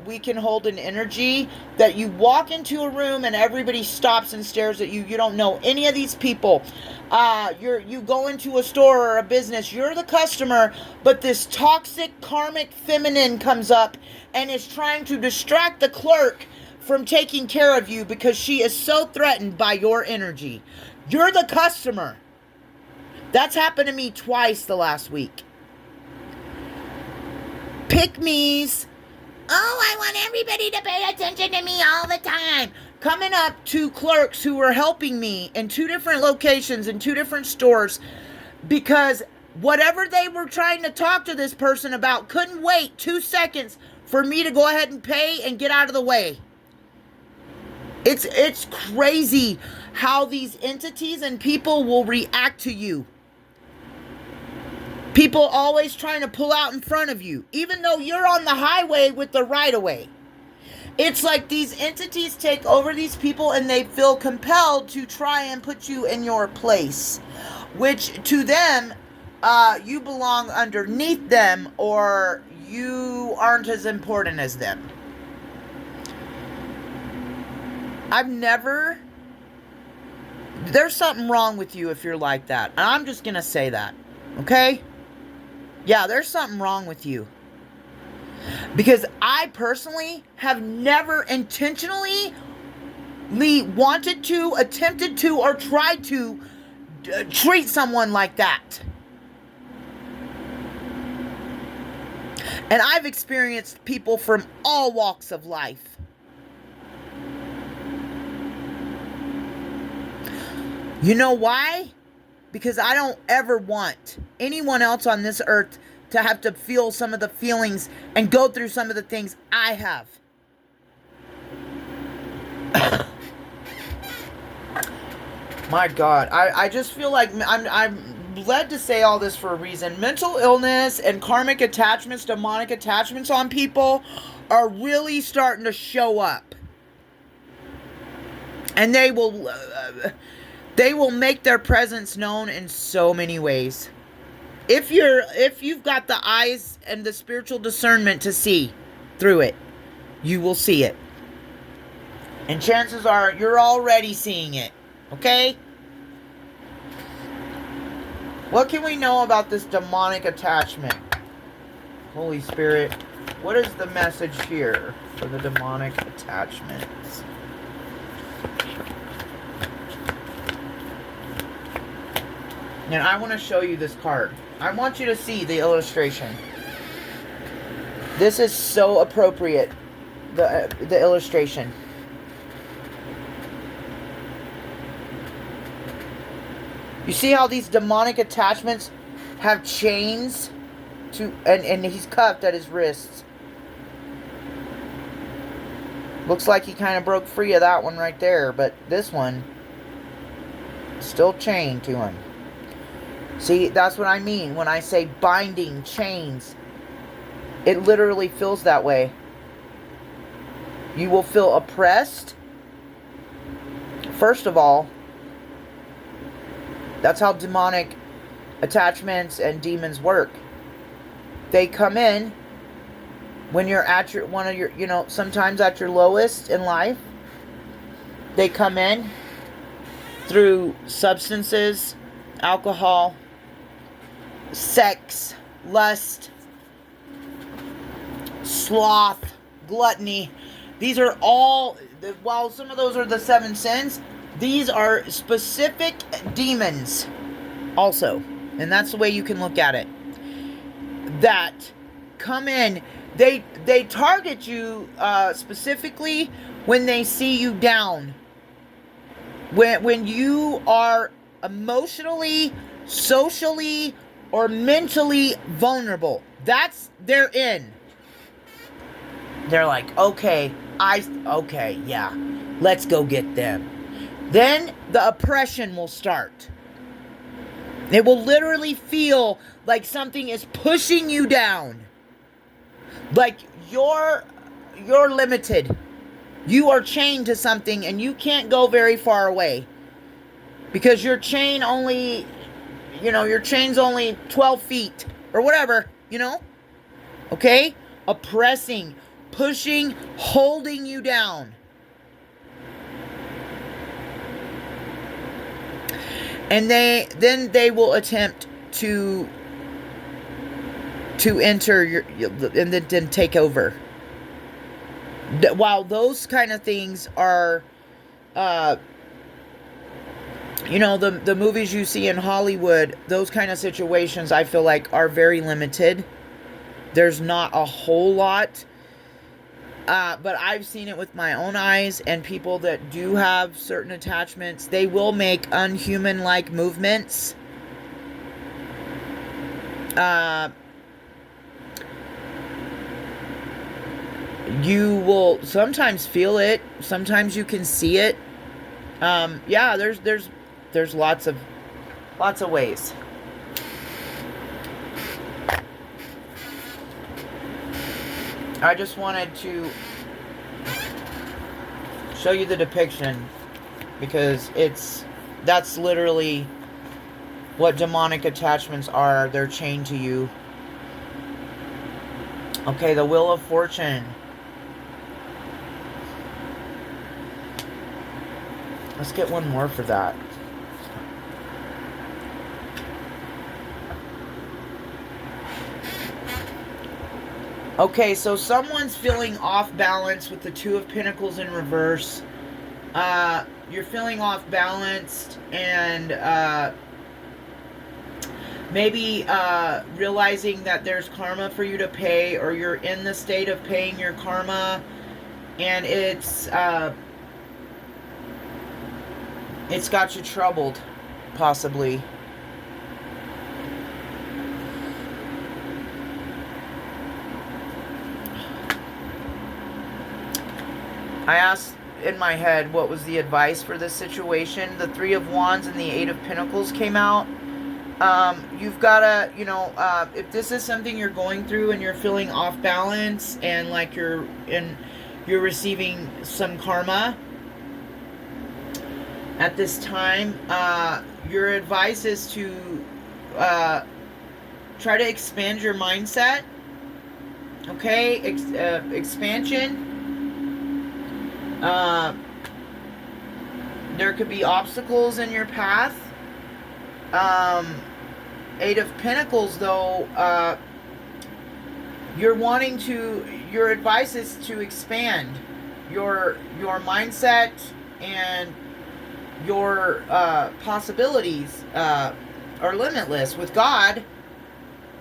we can hold an energy that you walk into a room and everybody stops and stares at you. You don't know any of these people. You go into a store or a business, you're the customer, but this toxic karmic feminine comes up and is trying to distract the clerk from taking care of you because she is so threatened by your energy. You're the customer. That's happened to me twice the last week. Pick-me's. Oh, I want everybody to pay attention to me all the time. Coming up to clerks who were helping me in 2 different locations, in 2 different stores, because whatever they were trying to talk to this person about couldn't wait 2 seconds for me to go ahead and pay and get out of the way. It's crazy how these entities and people will react to you. People always trying to pull out in front of you, even though you're on the highway with the right-of-way. It's like these entities take over these people and they feel compelled to try and put you in your place, which to them, you belong underneath them or you aren't as important as them. There's something wrong with you if you're like that. And I'm just going to say that. Okay? Yeah, there's something wrong with you. Because I personally have never intentionally wanted to, attempted to, or tried to treat someone like that. And I've experienced people from all walks of life. You know why? Because I don't ever want anyone else on this earth to have to feel some of the feelings and go through some of the things I have. My God, I just feel like I'm led to say all this for a reason. Mental illness and karmic attachments, demonic attachments on people are really starting to show up. And they will make their presence known in so many ways. If you've got the eyes and the spiritual discernment to see through it, you will see it. And chances are you're already seeing it. Okay? What can we know about this demonic attachment? Holy Spirit, what is the message here for the demonic attachments? And I want to show you this card. I want you to see the illustration. This is so appropriate, the illustration. You see how these demonic attachments have chains to, and he's cuffed at his wrists. Looks like he kind of broke free of that one right there, but this one is still chained to him. See, that's what I mean when I say binding, chains. It literally feels that way. You will feel oppressed. First of all, that's how demonic attachments and demons work. They come in when you're at sometimes at your lowest in life. They come in through substances, alcohol, sex, lust, sloth, gluttony. These are all, while some of those are the 7 sins, these are specific demons also. And that's the way you can look at it. That come in, they target you specifically when they see you down. When you are emotionally, socially, or mentally vulnerable. That's they're in. They're like, okay, yeah, let's go get them. Then the oppression will start. It will literally feel like something is pushing you down. Like you're limited. You are chained to something and you can't go very far away. Because your chain only, your chain's only 12 feet or whatever, Okay? Oppressing, pushing, holding you down. And then they will attempt to enter and then take over. While those kind of things are, the movies you see in Hollywood, those kind of situations, I feel like are very limited. There's not a whole lot. But I've seen it with my own eyes, and people that do have certain attachments, they will make unhuman-like movements. You will sometimes feel it. Sometimes you can see it. There's lots of ways. I just wanted to show you the depiction because that's literally what demonic attachments are. They're chained to you. Okay, the Wheel of Fortune. Let's get one more for that. Okay, so someone's feeling off balance with the Two of Pentacles in reverse. You're feeling off balanced and maybe realizing that there's karma for you to pay, or you're in the state of paying your karma, and it's got you troubled, possibly. I asked in my head what was the advice for this situation. The Three of Wands and the Eight of Pentacles came out. You've got to, if this is something you're going through and you're feeling off balance and like you're receiving some karma at this time, your advice is to try to expand your mindset. Okay? Expansion. There could be obstacles in your path. Eight of Pentacles, though, your advice is to expand your mindset and your possibilities are limitless. With God,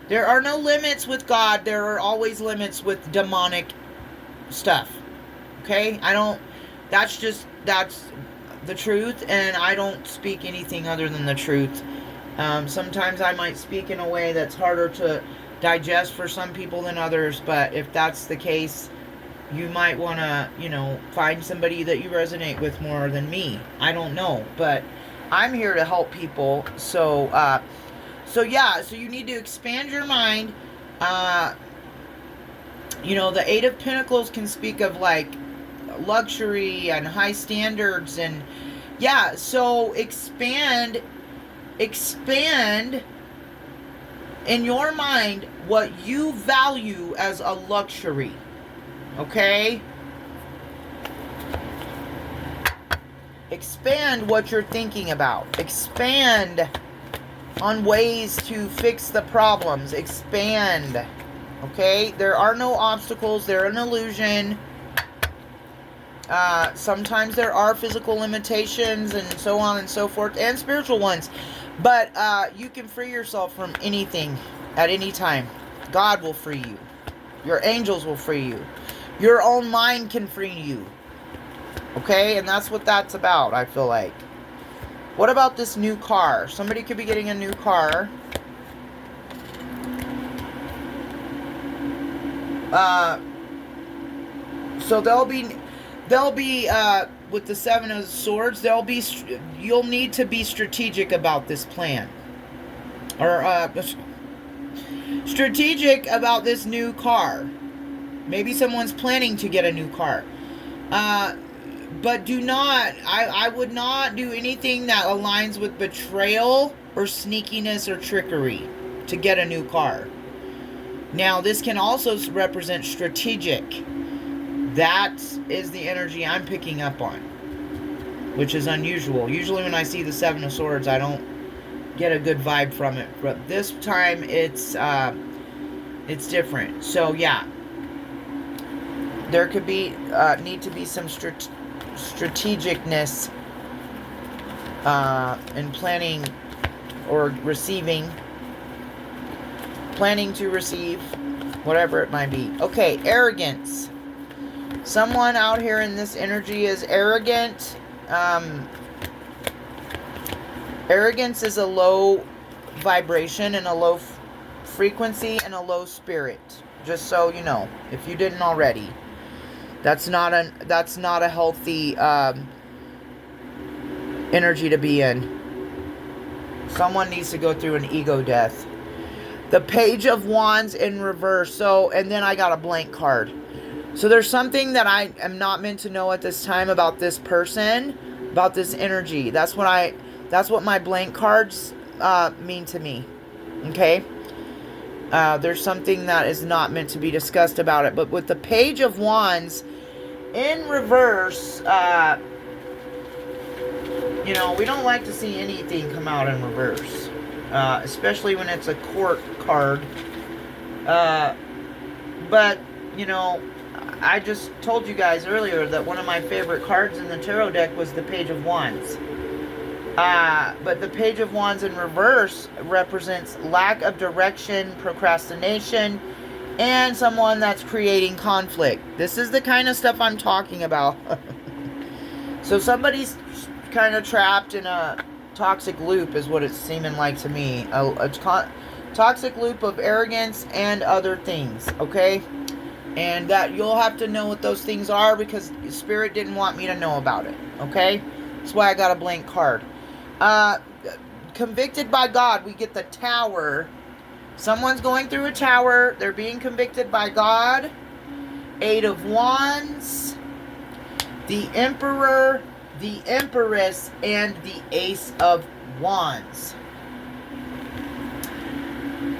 there are no limits with God. There are always limits with demonic stuff. Okay? That's the truth, and I don't speak anything other than the truth. Sometimes I might speak in a way that's harder to digest for some people than others, but if that's the case, you might want to, find somebody that you resonate with more than me. I don't know, but I'm here to help people. So you need to expand your mind. The Eight of Pentacles can speak of like luxury and high standards, and so expand in your mind what you value as a luxury. Okay? Expand what you're thinking about. Expand on ways to fix the problems. Expand. Okay? There are no obstacles. They're an illusion. Sometimes there are physical limitations and so on and so forth, and spiritual ones. But you can free yourself from anything at any time. God will free you. Your angels will free you. Your own mind can free you. Okay? And that's what that's about, I feel like. What about this new car? Somebody could be getting a new car. So they'll be with the Seven of Swords, you'll need to be strategic about this plan. Or strategic about this new car. Maybe someone's planning to get a new car. But do not, I would not do anything that aligns with betrayal or sneakiness or trickery to get a new car. Now, this can also represent strategic. That is the energy I'm picking up on, which is unusual. Usually when I see the Seven of Swords, I don't get a good vibe from it. But this time, it's different. So, yeah. There could be, need to be some strategicness in planning or receiving. Planning to receive, whatever it might be. Okay, arrogance. Someone out here in this energy is arrogant. Arrogance is a low vibration and a low frequency and a low spirit. Just so you know, if you didn't already. That's not a healthy energy to be in. Someone needs to go through an ego death. The Page of Wands in reverse. So, and then I got a blank card. So there's something that I am not meant to know at this time about this person, about this energy. That's what my blank cards mean to me. Okay? There's something that is not meant to be discussed about it. But with the Page of Wands in reverse, you know, we don't like to see anything come out in reverse. Especially when it's a court card. But, you know, I just told you guys earlier that one of my favorite cards in the tarot deck was the Page of Wands. But the Page of Wands in reverse represents lack of direction, procrastination, and someone that's creating conflict. This is the kind of stuff I'm talking about. So somebody's kind of trapped in a toxic loop is what it's seeming like to me. A toxic loop of arrogance and other things, okay? And that you'll have to know what those things are because Spirit didn't want me to know about it, okay? That's why I got a blank card. Convicted by God, we get the Tower. Someone's going through a tower. They're being convicted by God. Eight of Wands. The Emperor, the Empress, and the Ace of Wands.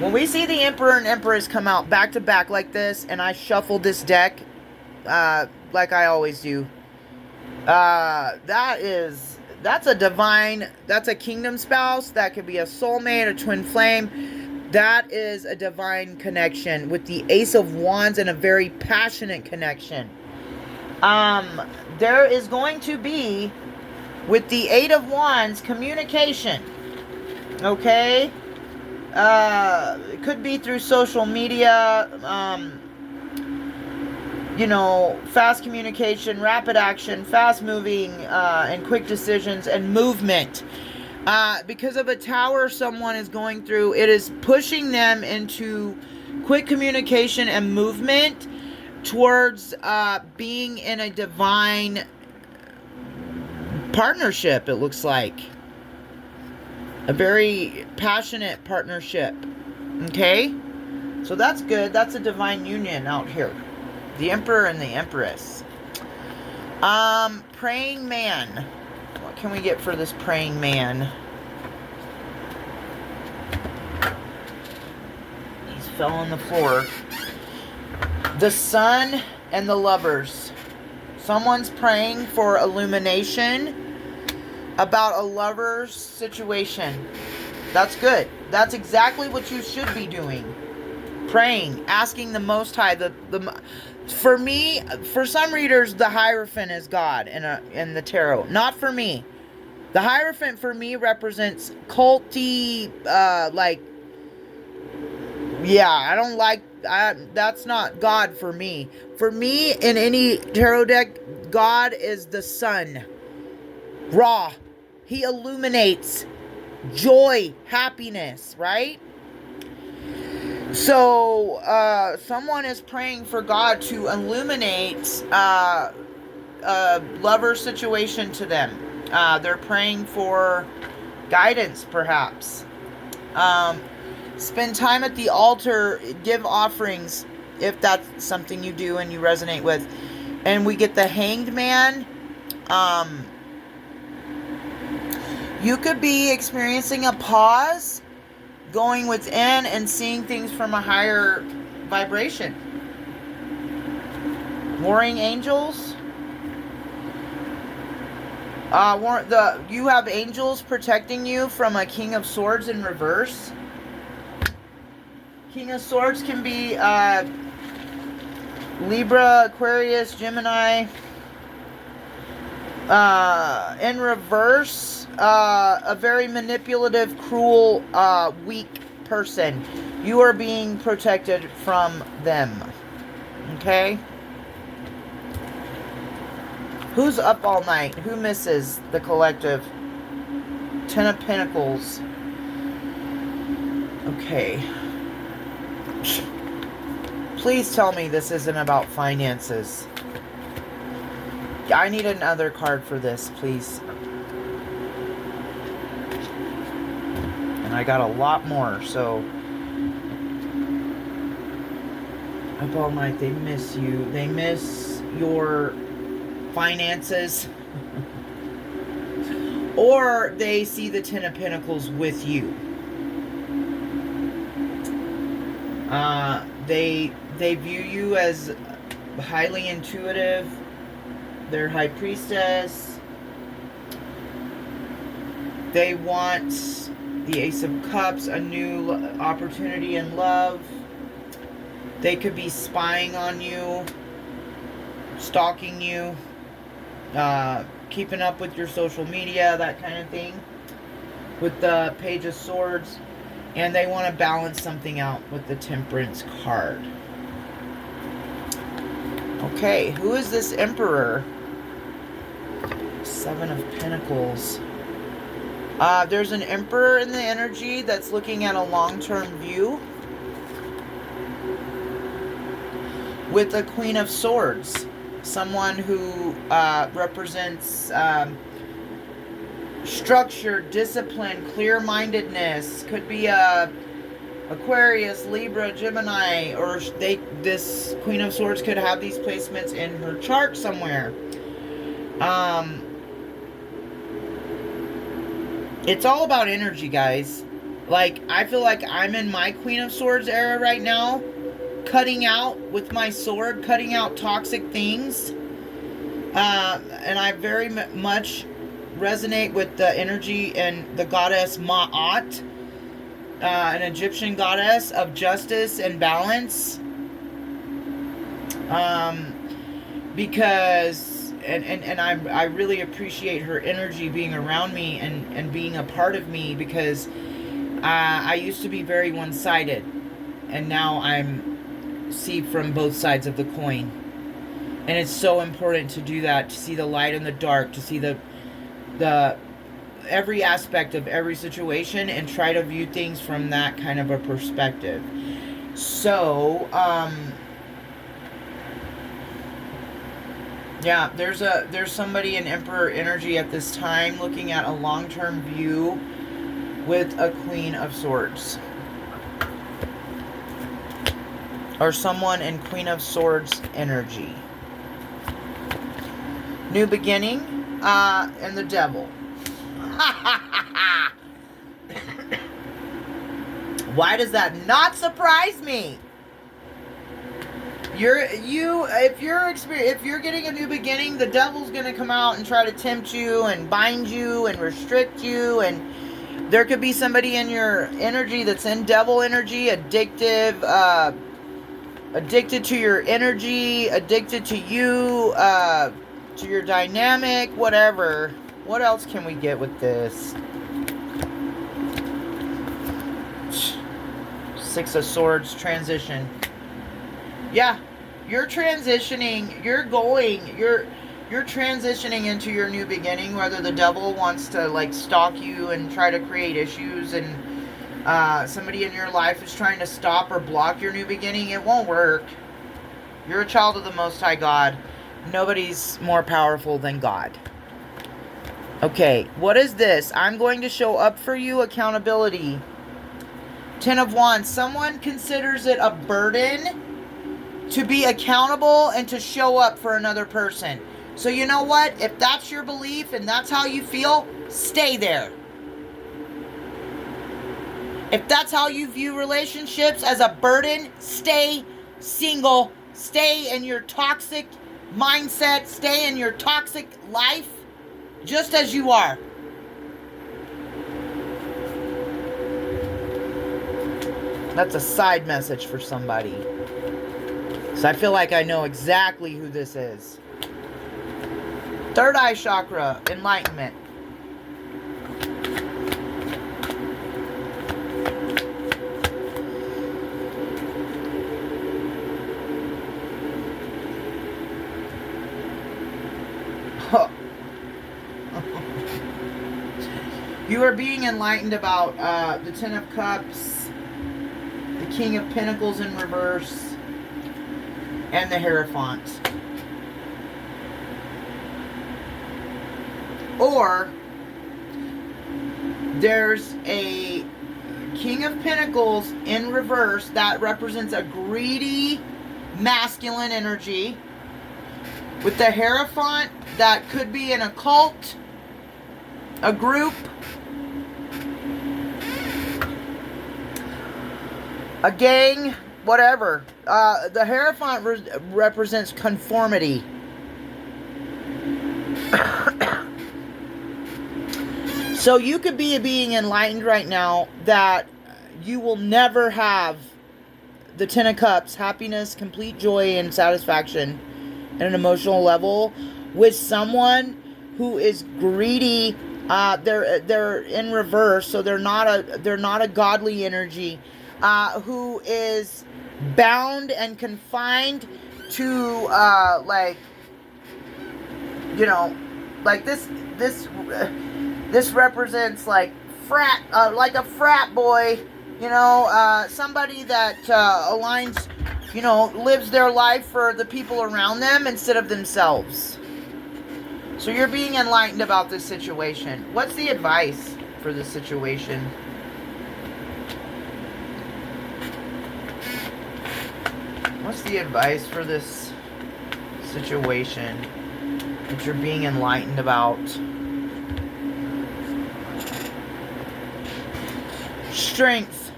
When we see the Emperor and Empress come out back to back like this, and I shuffle this deck like I always do, that's a divine, that's a kingdom spouse, that could be a soulmate, a twin flame. That is a divine connection with the Ace of Wands and a very passionate connection. There is going to be, with the Eight of Wands, communication. Okay? It could be through social media, you know, fast communication, rapid action, fast moving, and quick decisions and movement. Because of a tower someone is going through, it is pushing them into quick communication and movement towards being in a divine partnership, it looks like. A very passionate partnership. Okay? So that's good. That's a divine union out here. The Emperor and the Empress. Praying man. What can we get for this praying man? He's fell on the floor. The Sun and the Lovers. Someone's praying for illumination about a lover's situation. That's good. That's exactly what you should be doing. Praying, asking the Most High. For me, for some readers, the Hierophant is God in the tarot. Not for me. The Hierophant for me represents culty, I don't like. That's not God for me. For me, in any tarot deck, God is the sun. Ra. He illuminates joy, happiness, right? So, someone is praying for God to illuminate a lover situation to them. They're praying for guidance, perhaps. Spend time at the altar, give offerings, if that's something you do and you resonate with. And we get the Hanged Man. You could be experiencing a pause, going within and seeing things from a higher vibration. Warring angels. You have angels protecting you from a King of Swords in reverse. King of Swords can be Libra, Aquarius, Gemini. In reverse, a very manipulative, cruel, weak person. You are being protected from them. Okay? Who's up all night? Who misses the collective? Ten of Pentacles. Okay. Please tell me this isn't about finances. I need another card for this, please. And I got a lot more, so... Up all night, they miss you. They miss your finances. Or they see the Ten of Pentacles with you. They view you as highly intuitive. They're High Priestess. They want the Ace of Cups, a new opportunity in love. They could be spying on you, stalking you, keeping up with your social media, that kind of thing. With the Page of Swords. And they want to balance something out with the Temperance card. Okay, who is this Emperor? Seven of Pentacles. There's an Emperor in the energy that's looking at a long-term view. With a Queen of Swords. Someone who represents structure, discipline, clear-mindedness. Could be a Aquarius, Libra, Gemini, or this Queen of Swords could have these placements in her chart somewhere. It's all about energy, guys. Like, I feel like I'm in my Queen of Swords era right now, cutting out with my sword, cutting out toxic things. And I very much resonate with the energy and the goddess Ma'at, an Egyptian goddess of justice and balance. Because I really appreciate her energy being around me and being a part of me, because I used to be very one-sided, and now I'm see from both sides of the coin. And it's so important to do that, to see the light and the dark, to see the every aspect of every situation and try to view things from that kind of a perspective. So, yeah, there's somebody in Emperor energy at this time looking at a long-term view with a Queen of Swords. Or someone in Queen of Swords energy. New beginning, and the Devil. Why does that not surprise me? If you're getting a new beginning, the Devil's gonna come out and try to tempt you and bind you and restrict you, and there could be somebody in your energy that's in Devil energy, addictive, addicted to your energy, addicted to you, to your dynamic, whatever. What else can we get with this? Six of Swords, transition. Yeah, you're transitioning, you're transitioning into your new beginning, whether the Devil wants to like stalk you and try to create issues, and somebody in your life is trying to stop or block your new beginning. It won't work. You're a child of the Most High God. Nobody's more powerful than God. Okay, what is this? I'm going to show up for you. Accountability. Ten of Wands. Someone considers it a burden to be accountable and to show up for another person. So you know what? If that's your belief and that's how you feel, stay there. If that's how you view relationships, as a burden, stay single. Stay in your toxic mindset. Stay in your toxic life just as you are. That's a side message for somebody. So I feel like I know exactly who this is. Third eye chakra, enlightenment. You are being enlightened about the Ten of Cups, the King of Pentacles in reverse, and the Hierophant. Or there's a King of Pentacles in reverse that represents a greedy masculine energy, with the Hierophant that could be an occult, a group, a gang, whatever. The Hierophant represents conformity. So you could be being enlightened right now that you will never have the Ten of Cups, happiness, complete joy, and satisfaction at an emotional level with someone who is greedy. They're in reverse, so they're not a godly energy. Who is bound and confined to like this represents like a frat boy, somebody that aligns, lives their life for the people around them instead of themselves. So you're being enlightened about this situation. What's the advice for this situation? What's the advice for this situation that you're being enlightened about? Strength.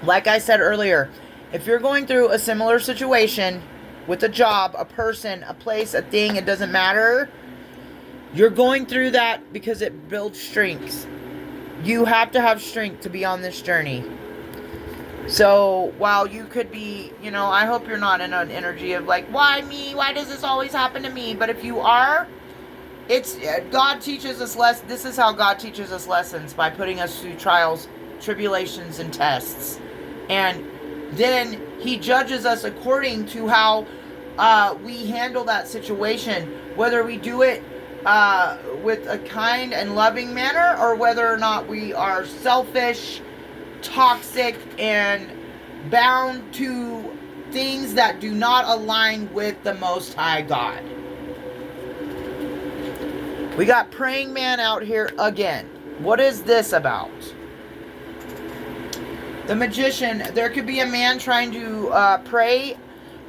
Like I said earlier, if you're going through a similar situation with a job, a person, a place, a thing, it doesn't matter. You're going through that because it builds strengths. You have to have strength to be on this journey. So while you could be, I hope you're not in an energy of like, why me? Why does this always happen to me? But if you are, God teaches us this is how God teaches us lessons, by putting us through trials, tribulations, and tests. And then He judges us according to how we handle that situation, whether we do it with a kind and loving manner, or whether or not we are selfish, toxic, and bound to things that do not align with the Most High God. We got Praying Man out here again. What is this about? The Magician. There could be a man trying to pray,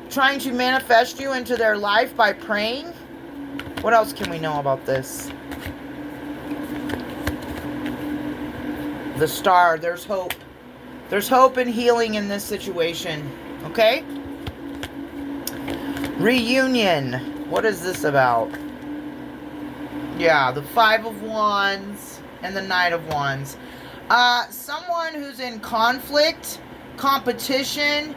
trying to manifest you into their life by praying. What else can we know about this? The Star. There's hope. There's hope and healing in this situation. Okay? Reunion. What is this about? Yeah, the Five of Wands and the Knight of Wands. Someone who's in conflict, competition,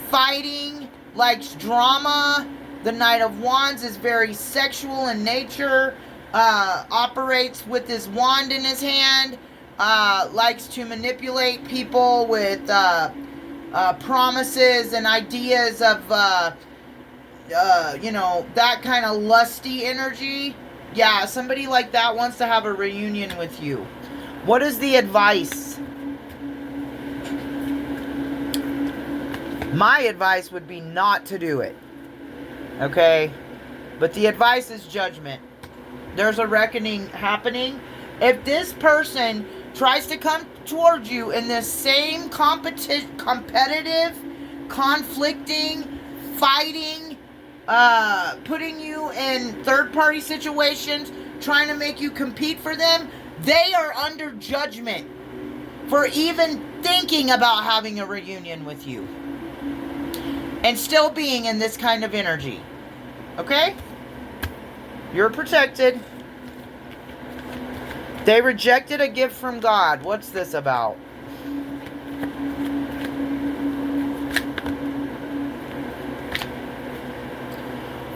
fighting, likes drama. The Knight of Wands is very sexual in nature, operates with his wand in his hand, likes to manipulate people with promises and ideas of, that kind of lusty energy. Yeah, somebody like that wants to have a reunion with you. What is the advice? My advice would be not to do it. Okay? But the advice is judgment. There's a reckoning happening. If this person tries to come towards you in this same competitive, conflicting, fighting, putting you in third-party situations, trying to make you compete for them, they are under judgment for even thinking about having a reunion with you and still being in this kind of energy. Okay? You're protected. They rejected a gift from God. What's this about?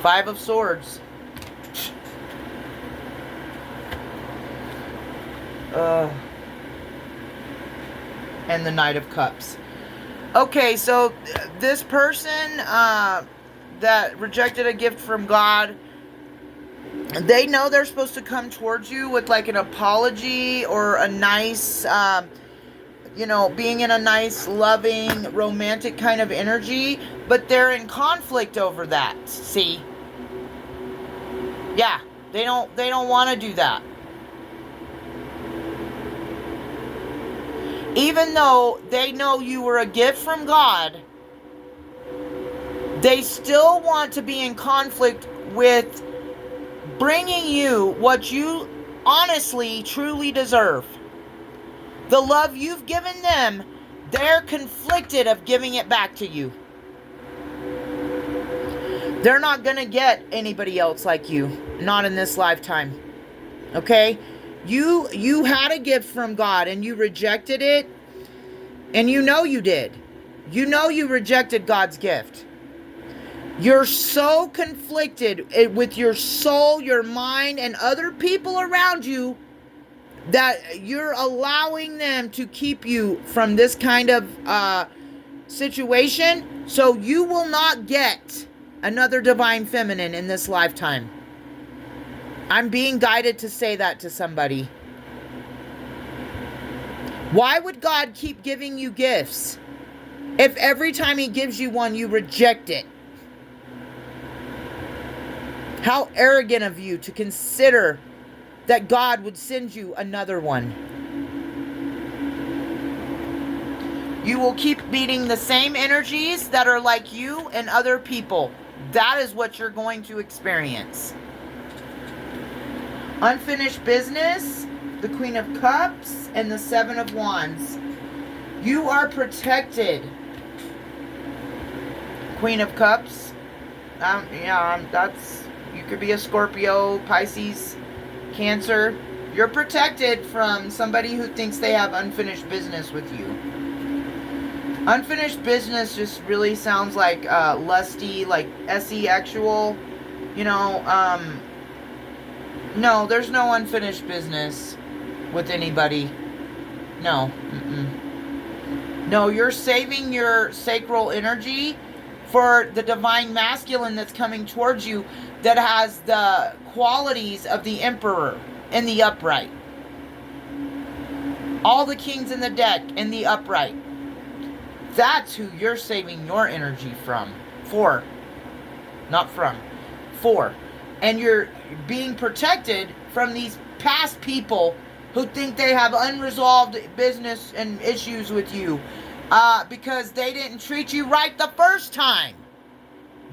Five of Swords. And the Knight of Cups. Okay, so this person that rejected a gift from God, they know they're supposed to come towards you with like an apology or a nice, being in a nice, loving, romantic kind of energy, but they're in conflict over that. See? Yeah, they don't want to do that. Even though they know you were a gift from God, they still want to be in conflict with bringing you what you honestly, truly deserve. The love you've given them, they're conflicted of giving it back to you. They're not going to get anybody else like you. Not in this lifetime. Okay? You had a gift from God and you rejected it. And you know you did. You know you rejected God's gift. You're so conflicted with your soul, your mind, and other people around you that you're allowing them to keep you from this kind of situation. So you will not get another divine feminine in this lifetime. I'm being guided to say that to somebody. Why would God keep giving you gifts if every time he gives you one, you reject it? How arrogant of you to consider that God would send you another one. You will keep meeting the same energies that are like you and other people. That is what you're going to experience. Unfinished business, the Queen of Cups, and the Seven of Wands. You are protected. Queen of Cups. You could be a Scorpio, Pisces, Cancer. You're protected from somebody who thinks they have unfinished business with you. Unfinished business just really sounds like lusty, like sexual. No, there's no unfinished business with anybody. No. No, you're saving your sacral energy for the divine masculine that's coming towards you that has the qualities of the Emperor in the upright. All the kings in the deck in the upright. That's who you're saving your energy from. For. Not from. For. And you're being protected from these past people who think they have unresolved business and issues with you because they didn't treat you right the first time.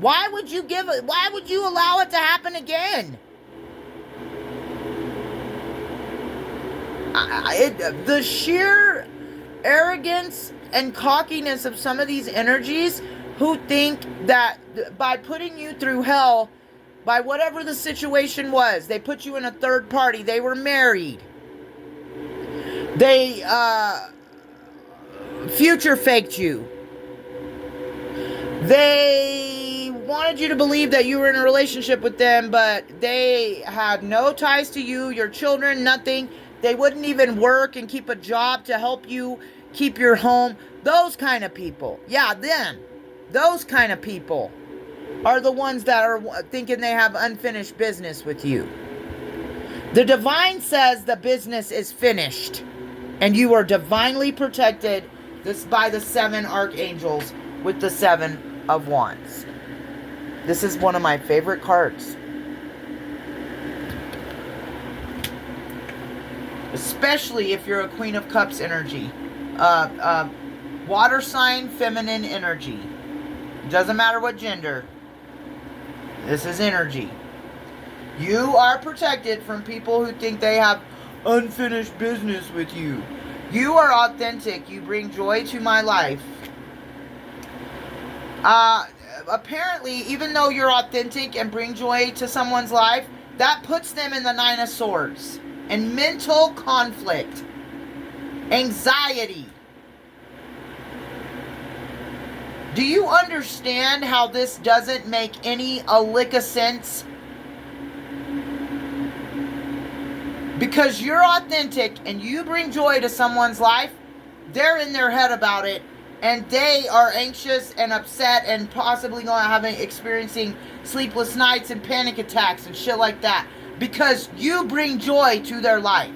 Why would you allow it to happen again? The sheer arrogance and cockiness of some of these energies who think that by putting you through hell, by whatever the situation was, they put you in a third party, they were married, they future faked you, they wanted you to believe that you were in a relationship with them, but they had no ties to you, your children, nothing. They wouldn't even work and keep a job to help you keep your home. Those kind of people. Yeah, them. Those kind of people are the ones that are thinking they have unfinished business with you. The divine says the business is finished. And you are divinely protected by the 7 archangels with the 7 of Wands. This is one of my favorite cards. especially if you're a Queen of Cups energy. Water sign, feminine energy. Doesn't matter what gender. This is energy. You are protected from people who think they have unfinished business with you. You are authentic. You bring joy to my life. Apparently, even though you're authentic and bring joy to someone's life, that puts them in the Nine of Swords. And mental conflict. Anxiety. Do you understand how this doesn't make a lick of sense? Because you're authentic and you bring joy to someone's life, they're in their head about it, and they are anxious and upset and possibly experiencing sleepless nights and panic attacks and shit like that. Because you bring joy to their life.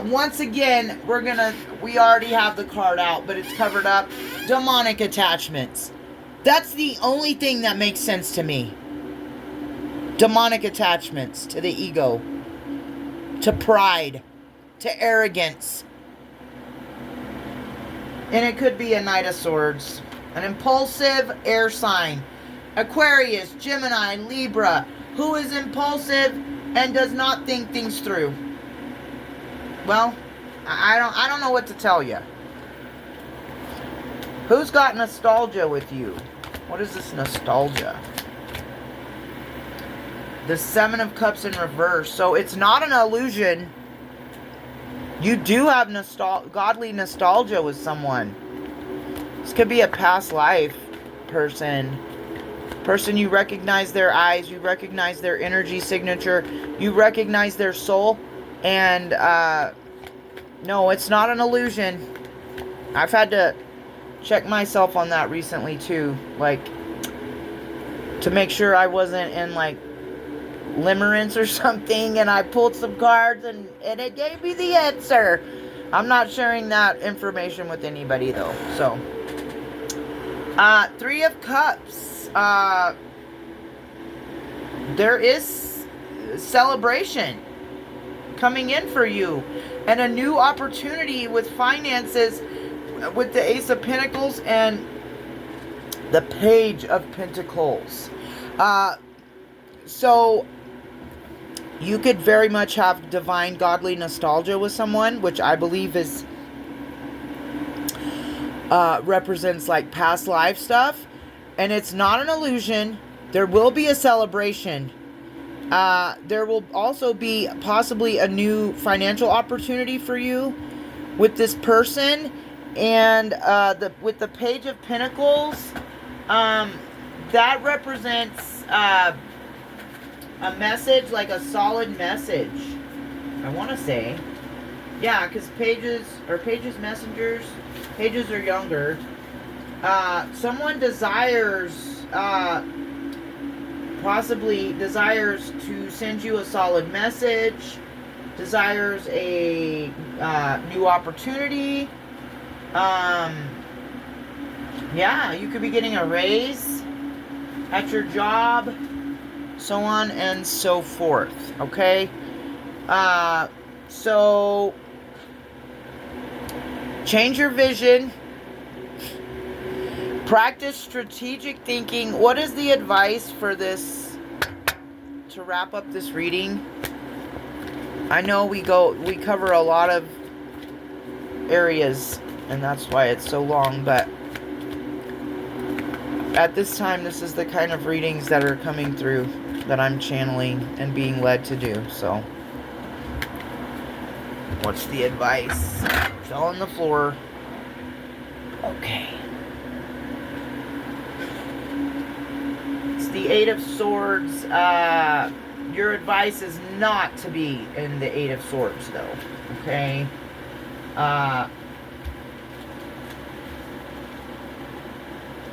Once again, we already have the card out, but it's covered up. Demonic attachments. That's the only thing that makes sense to me. Demonic attachments to the ego, to pride, to arrogance. And it could be a Knight of Swords. An impulsive air sign. Aquarius, Gemini, Libra, who is impulsive and does not think things through. Well, I don't know what to tell you. Who's got nostalgia with you? What is this nostalgia? The Seven of Cups in reverse. So it's not an illusion. You do have godly nostalgia with someone. This could be a past life person. Person, you recognize their eyes. You recognize their energy signature. You recognize their soul. And, no, it's not an illusion. I've had to check myself on that recently, too. Like, to make sure I wasn't in, like, limerence or something, and I pulled some cards and it gave me the answer. I'm not sharing that information with anybody though. So Three of Cups. There is celebration coming in for you and a new opportunity with finances with the Ace of Pentacles and the Page of Pentacles. So you could very much have divine godly nostalgia with someone, which I believe is represents like past life stuff, and it's not an illusion. There will be a celebration. There will also be possibly a new financial opportunity for you with this person, and with the Page of Pentacles, that represents a message, like a solid message, I want to say. Yeah, because pages messengers, pages are younger. Someone possibly desires to send you a solid message, desires a new opportunity. Yeah, you could be getting a raise at your job, so on and so forth. Okay, so change your vision, practice strategic thinking. What is the advice for this, to wrap up this reading? I know we cover a lot of areas, and that's why it's so long, but at this time, this is the kind of readings that are coming through that I'm channeling and being led to do. So, what's the advice? Fell on the floor. Okay. It's the Eight of Swords. Your advice is not to be in the Eight of Swords, though. Okay?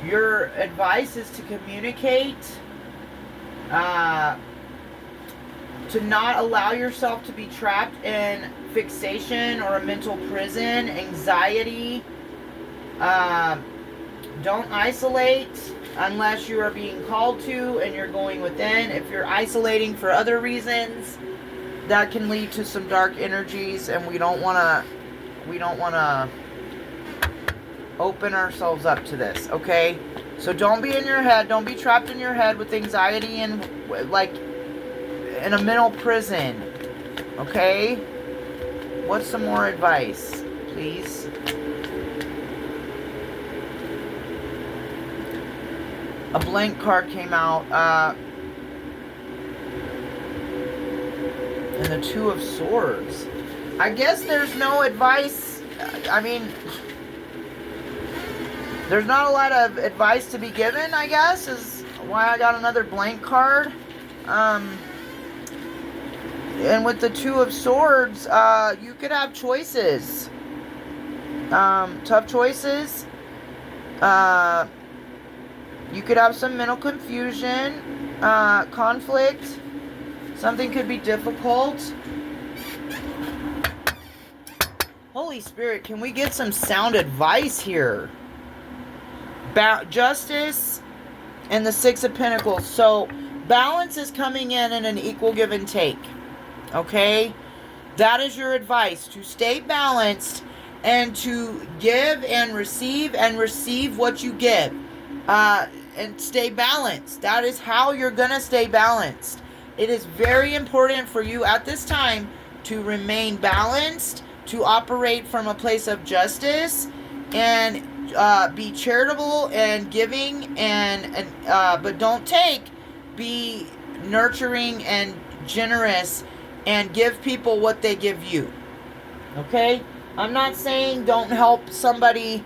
Your advice is to communicate, to not allow yourself to be trapped in fixation or a mental prison, anxiety. Don't isolate. unless you are being called to and you're going within. If you're isolating for other reasons, that can lead to some dark energies, and we don't want to open ourselves up to this, okay? So don't be in your head. Don't be trapped in your head with anxiety and like in a mental prison, okay? What's some more advice, please? A blank card came out, and the Two of Swords. I guess there's no advice. I mean, there's not a lot of advice to be given, I guess, is why I got another blank card. And with the Two of Swords, you could have choices. Tough choices. You could have some mental confusion, conflict. Something could be difficult. Holy Spirit, can we get some sound advice here? Justice and the Six of Pentacles. So, balance is coming in an equal give and take. Okay? That is your advice. To stay balanced and to give and receive what you give. And stay balanced. That is how you're going to stay balanced. It is very important for you at this time to remain balanced, to operate from a place of justice, and be charitable and giving, and but don't take. Be nurturing and generous, and give people what they give you. Okay? I'm not saying don't help somebody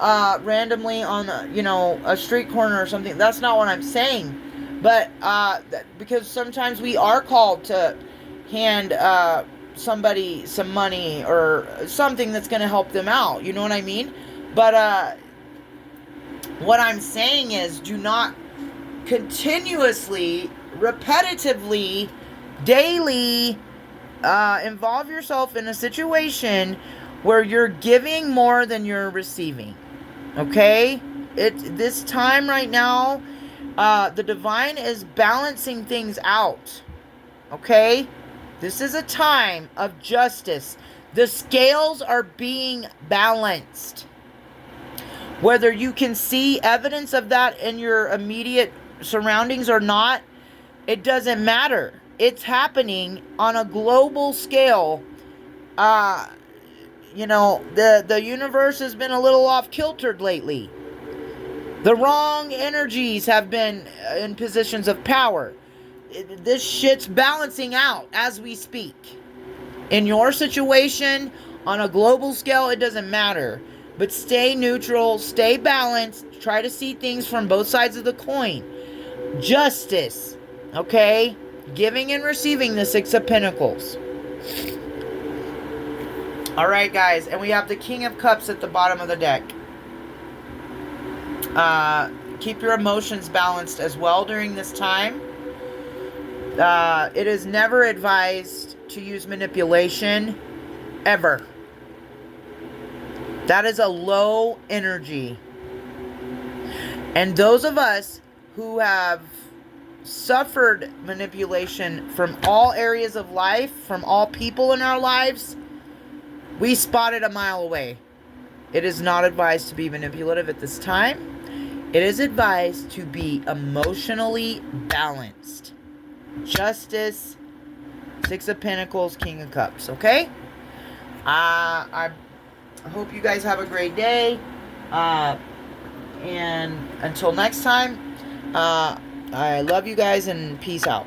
randomly on a street corner or something. That's not what I'm saying. But because sometimes we are called to hand somebody some money or something that's going to help them out. You know what I mean? But what I'm saying is, do not continuously, repetitively, daily involve yourself in a situation where you're giving more than you're receiving. Okay? This time right now, the divine is balancing things out. Okay? This is a time of justice. The scales are being balanced. Whether you can see evidence of that in your immediate surroundings or not, it doesn't matter. It's happening on a global scale. The universe has been a little off-kiltered lately. The wrong energies have been in positions of power. This shit's balancing out as we speak. In your situation, on a global scale, it doesn't matter. But stay neutral, stay balanced, try to see things from both sides of the coin. Justice, okay? Giving and receiving the Six of Pentacles. Alright, guys, and we have the King of Cups at the bottom of the deck. Keep your emotions balanced as well during this time. It is never advised to use manipulation, ever. That is a low energy. And those of us who have suffered manipulation from all areas of life, from all people in our lives, we spot it a mile away. It is not advised to be manipulative at this time. It is advised to be emotionally balanced. Justice, Six of Pentacles, King of Cups, okay? I hope you guys have a great day. And until next time, I love you guys and peace out.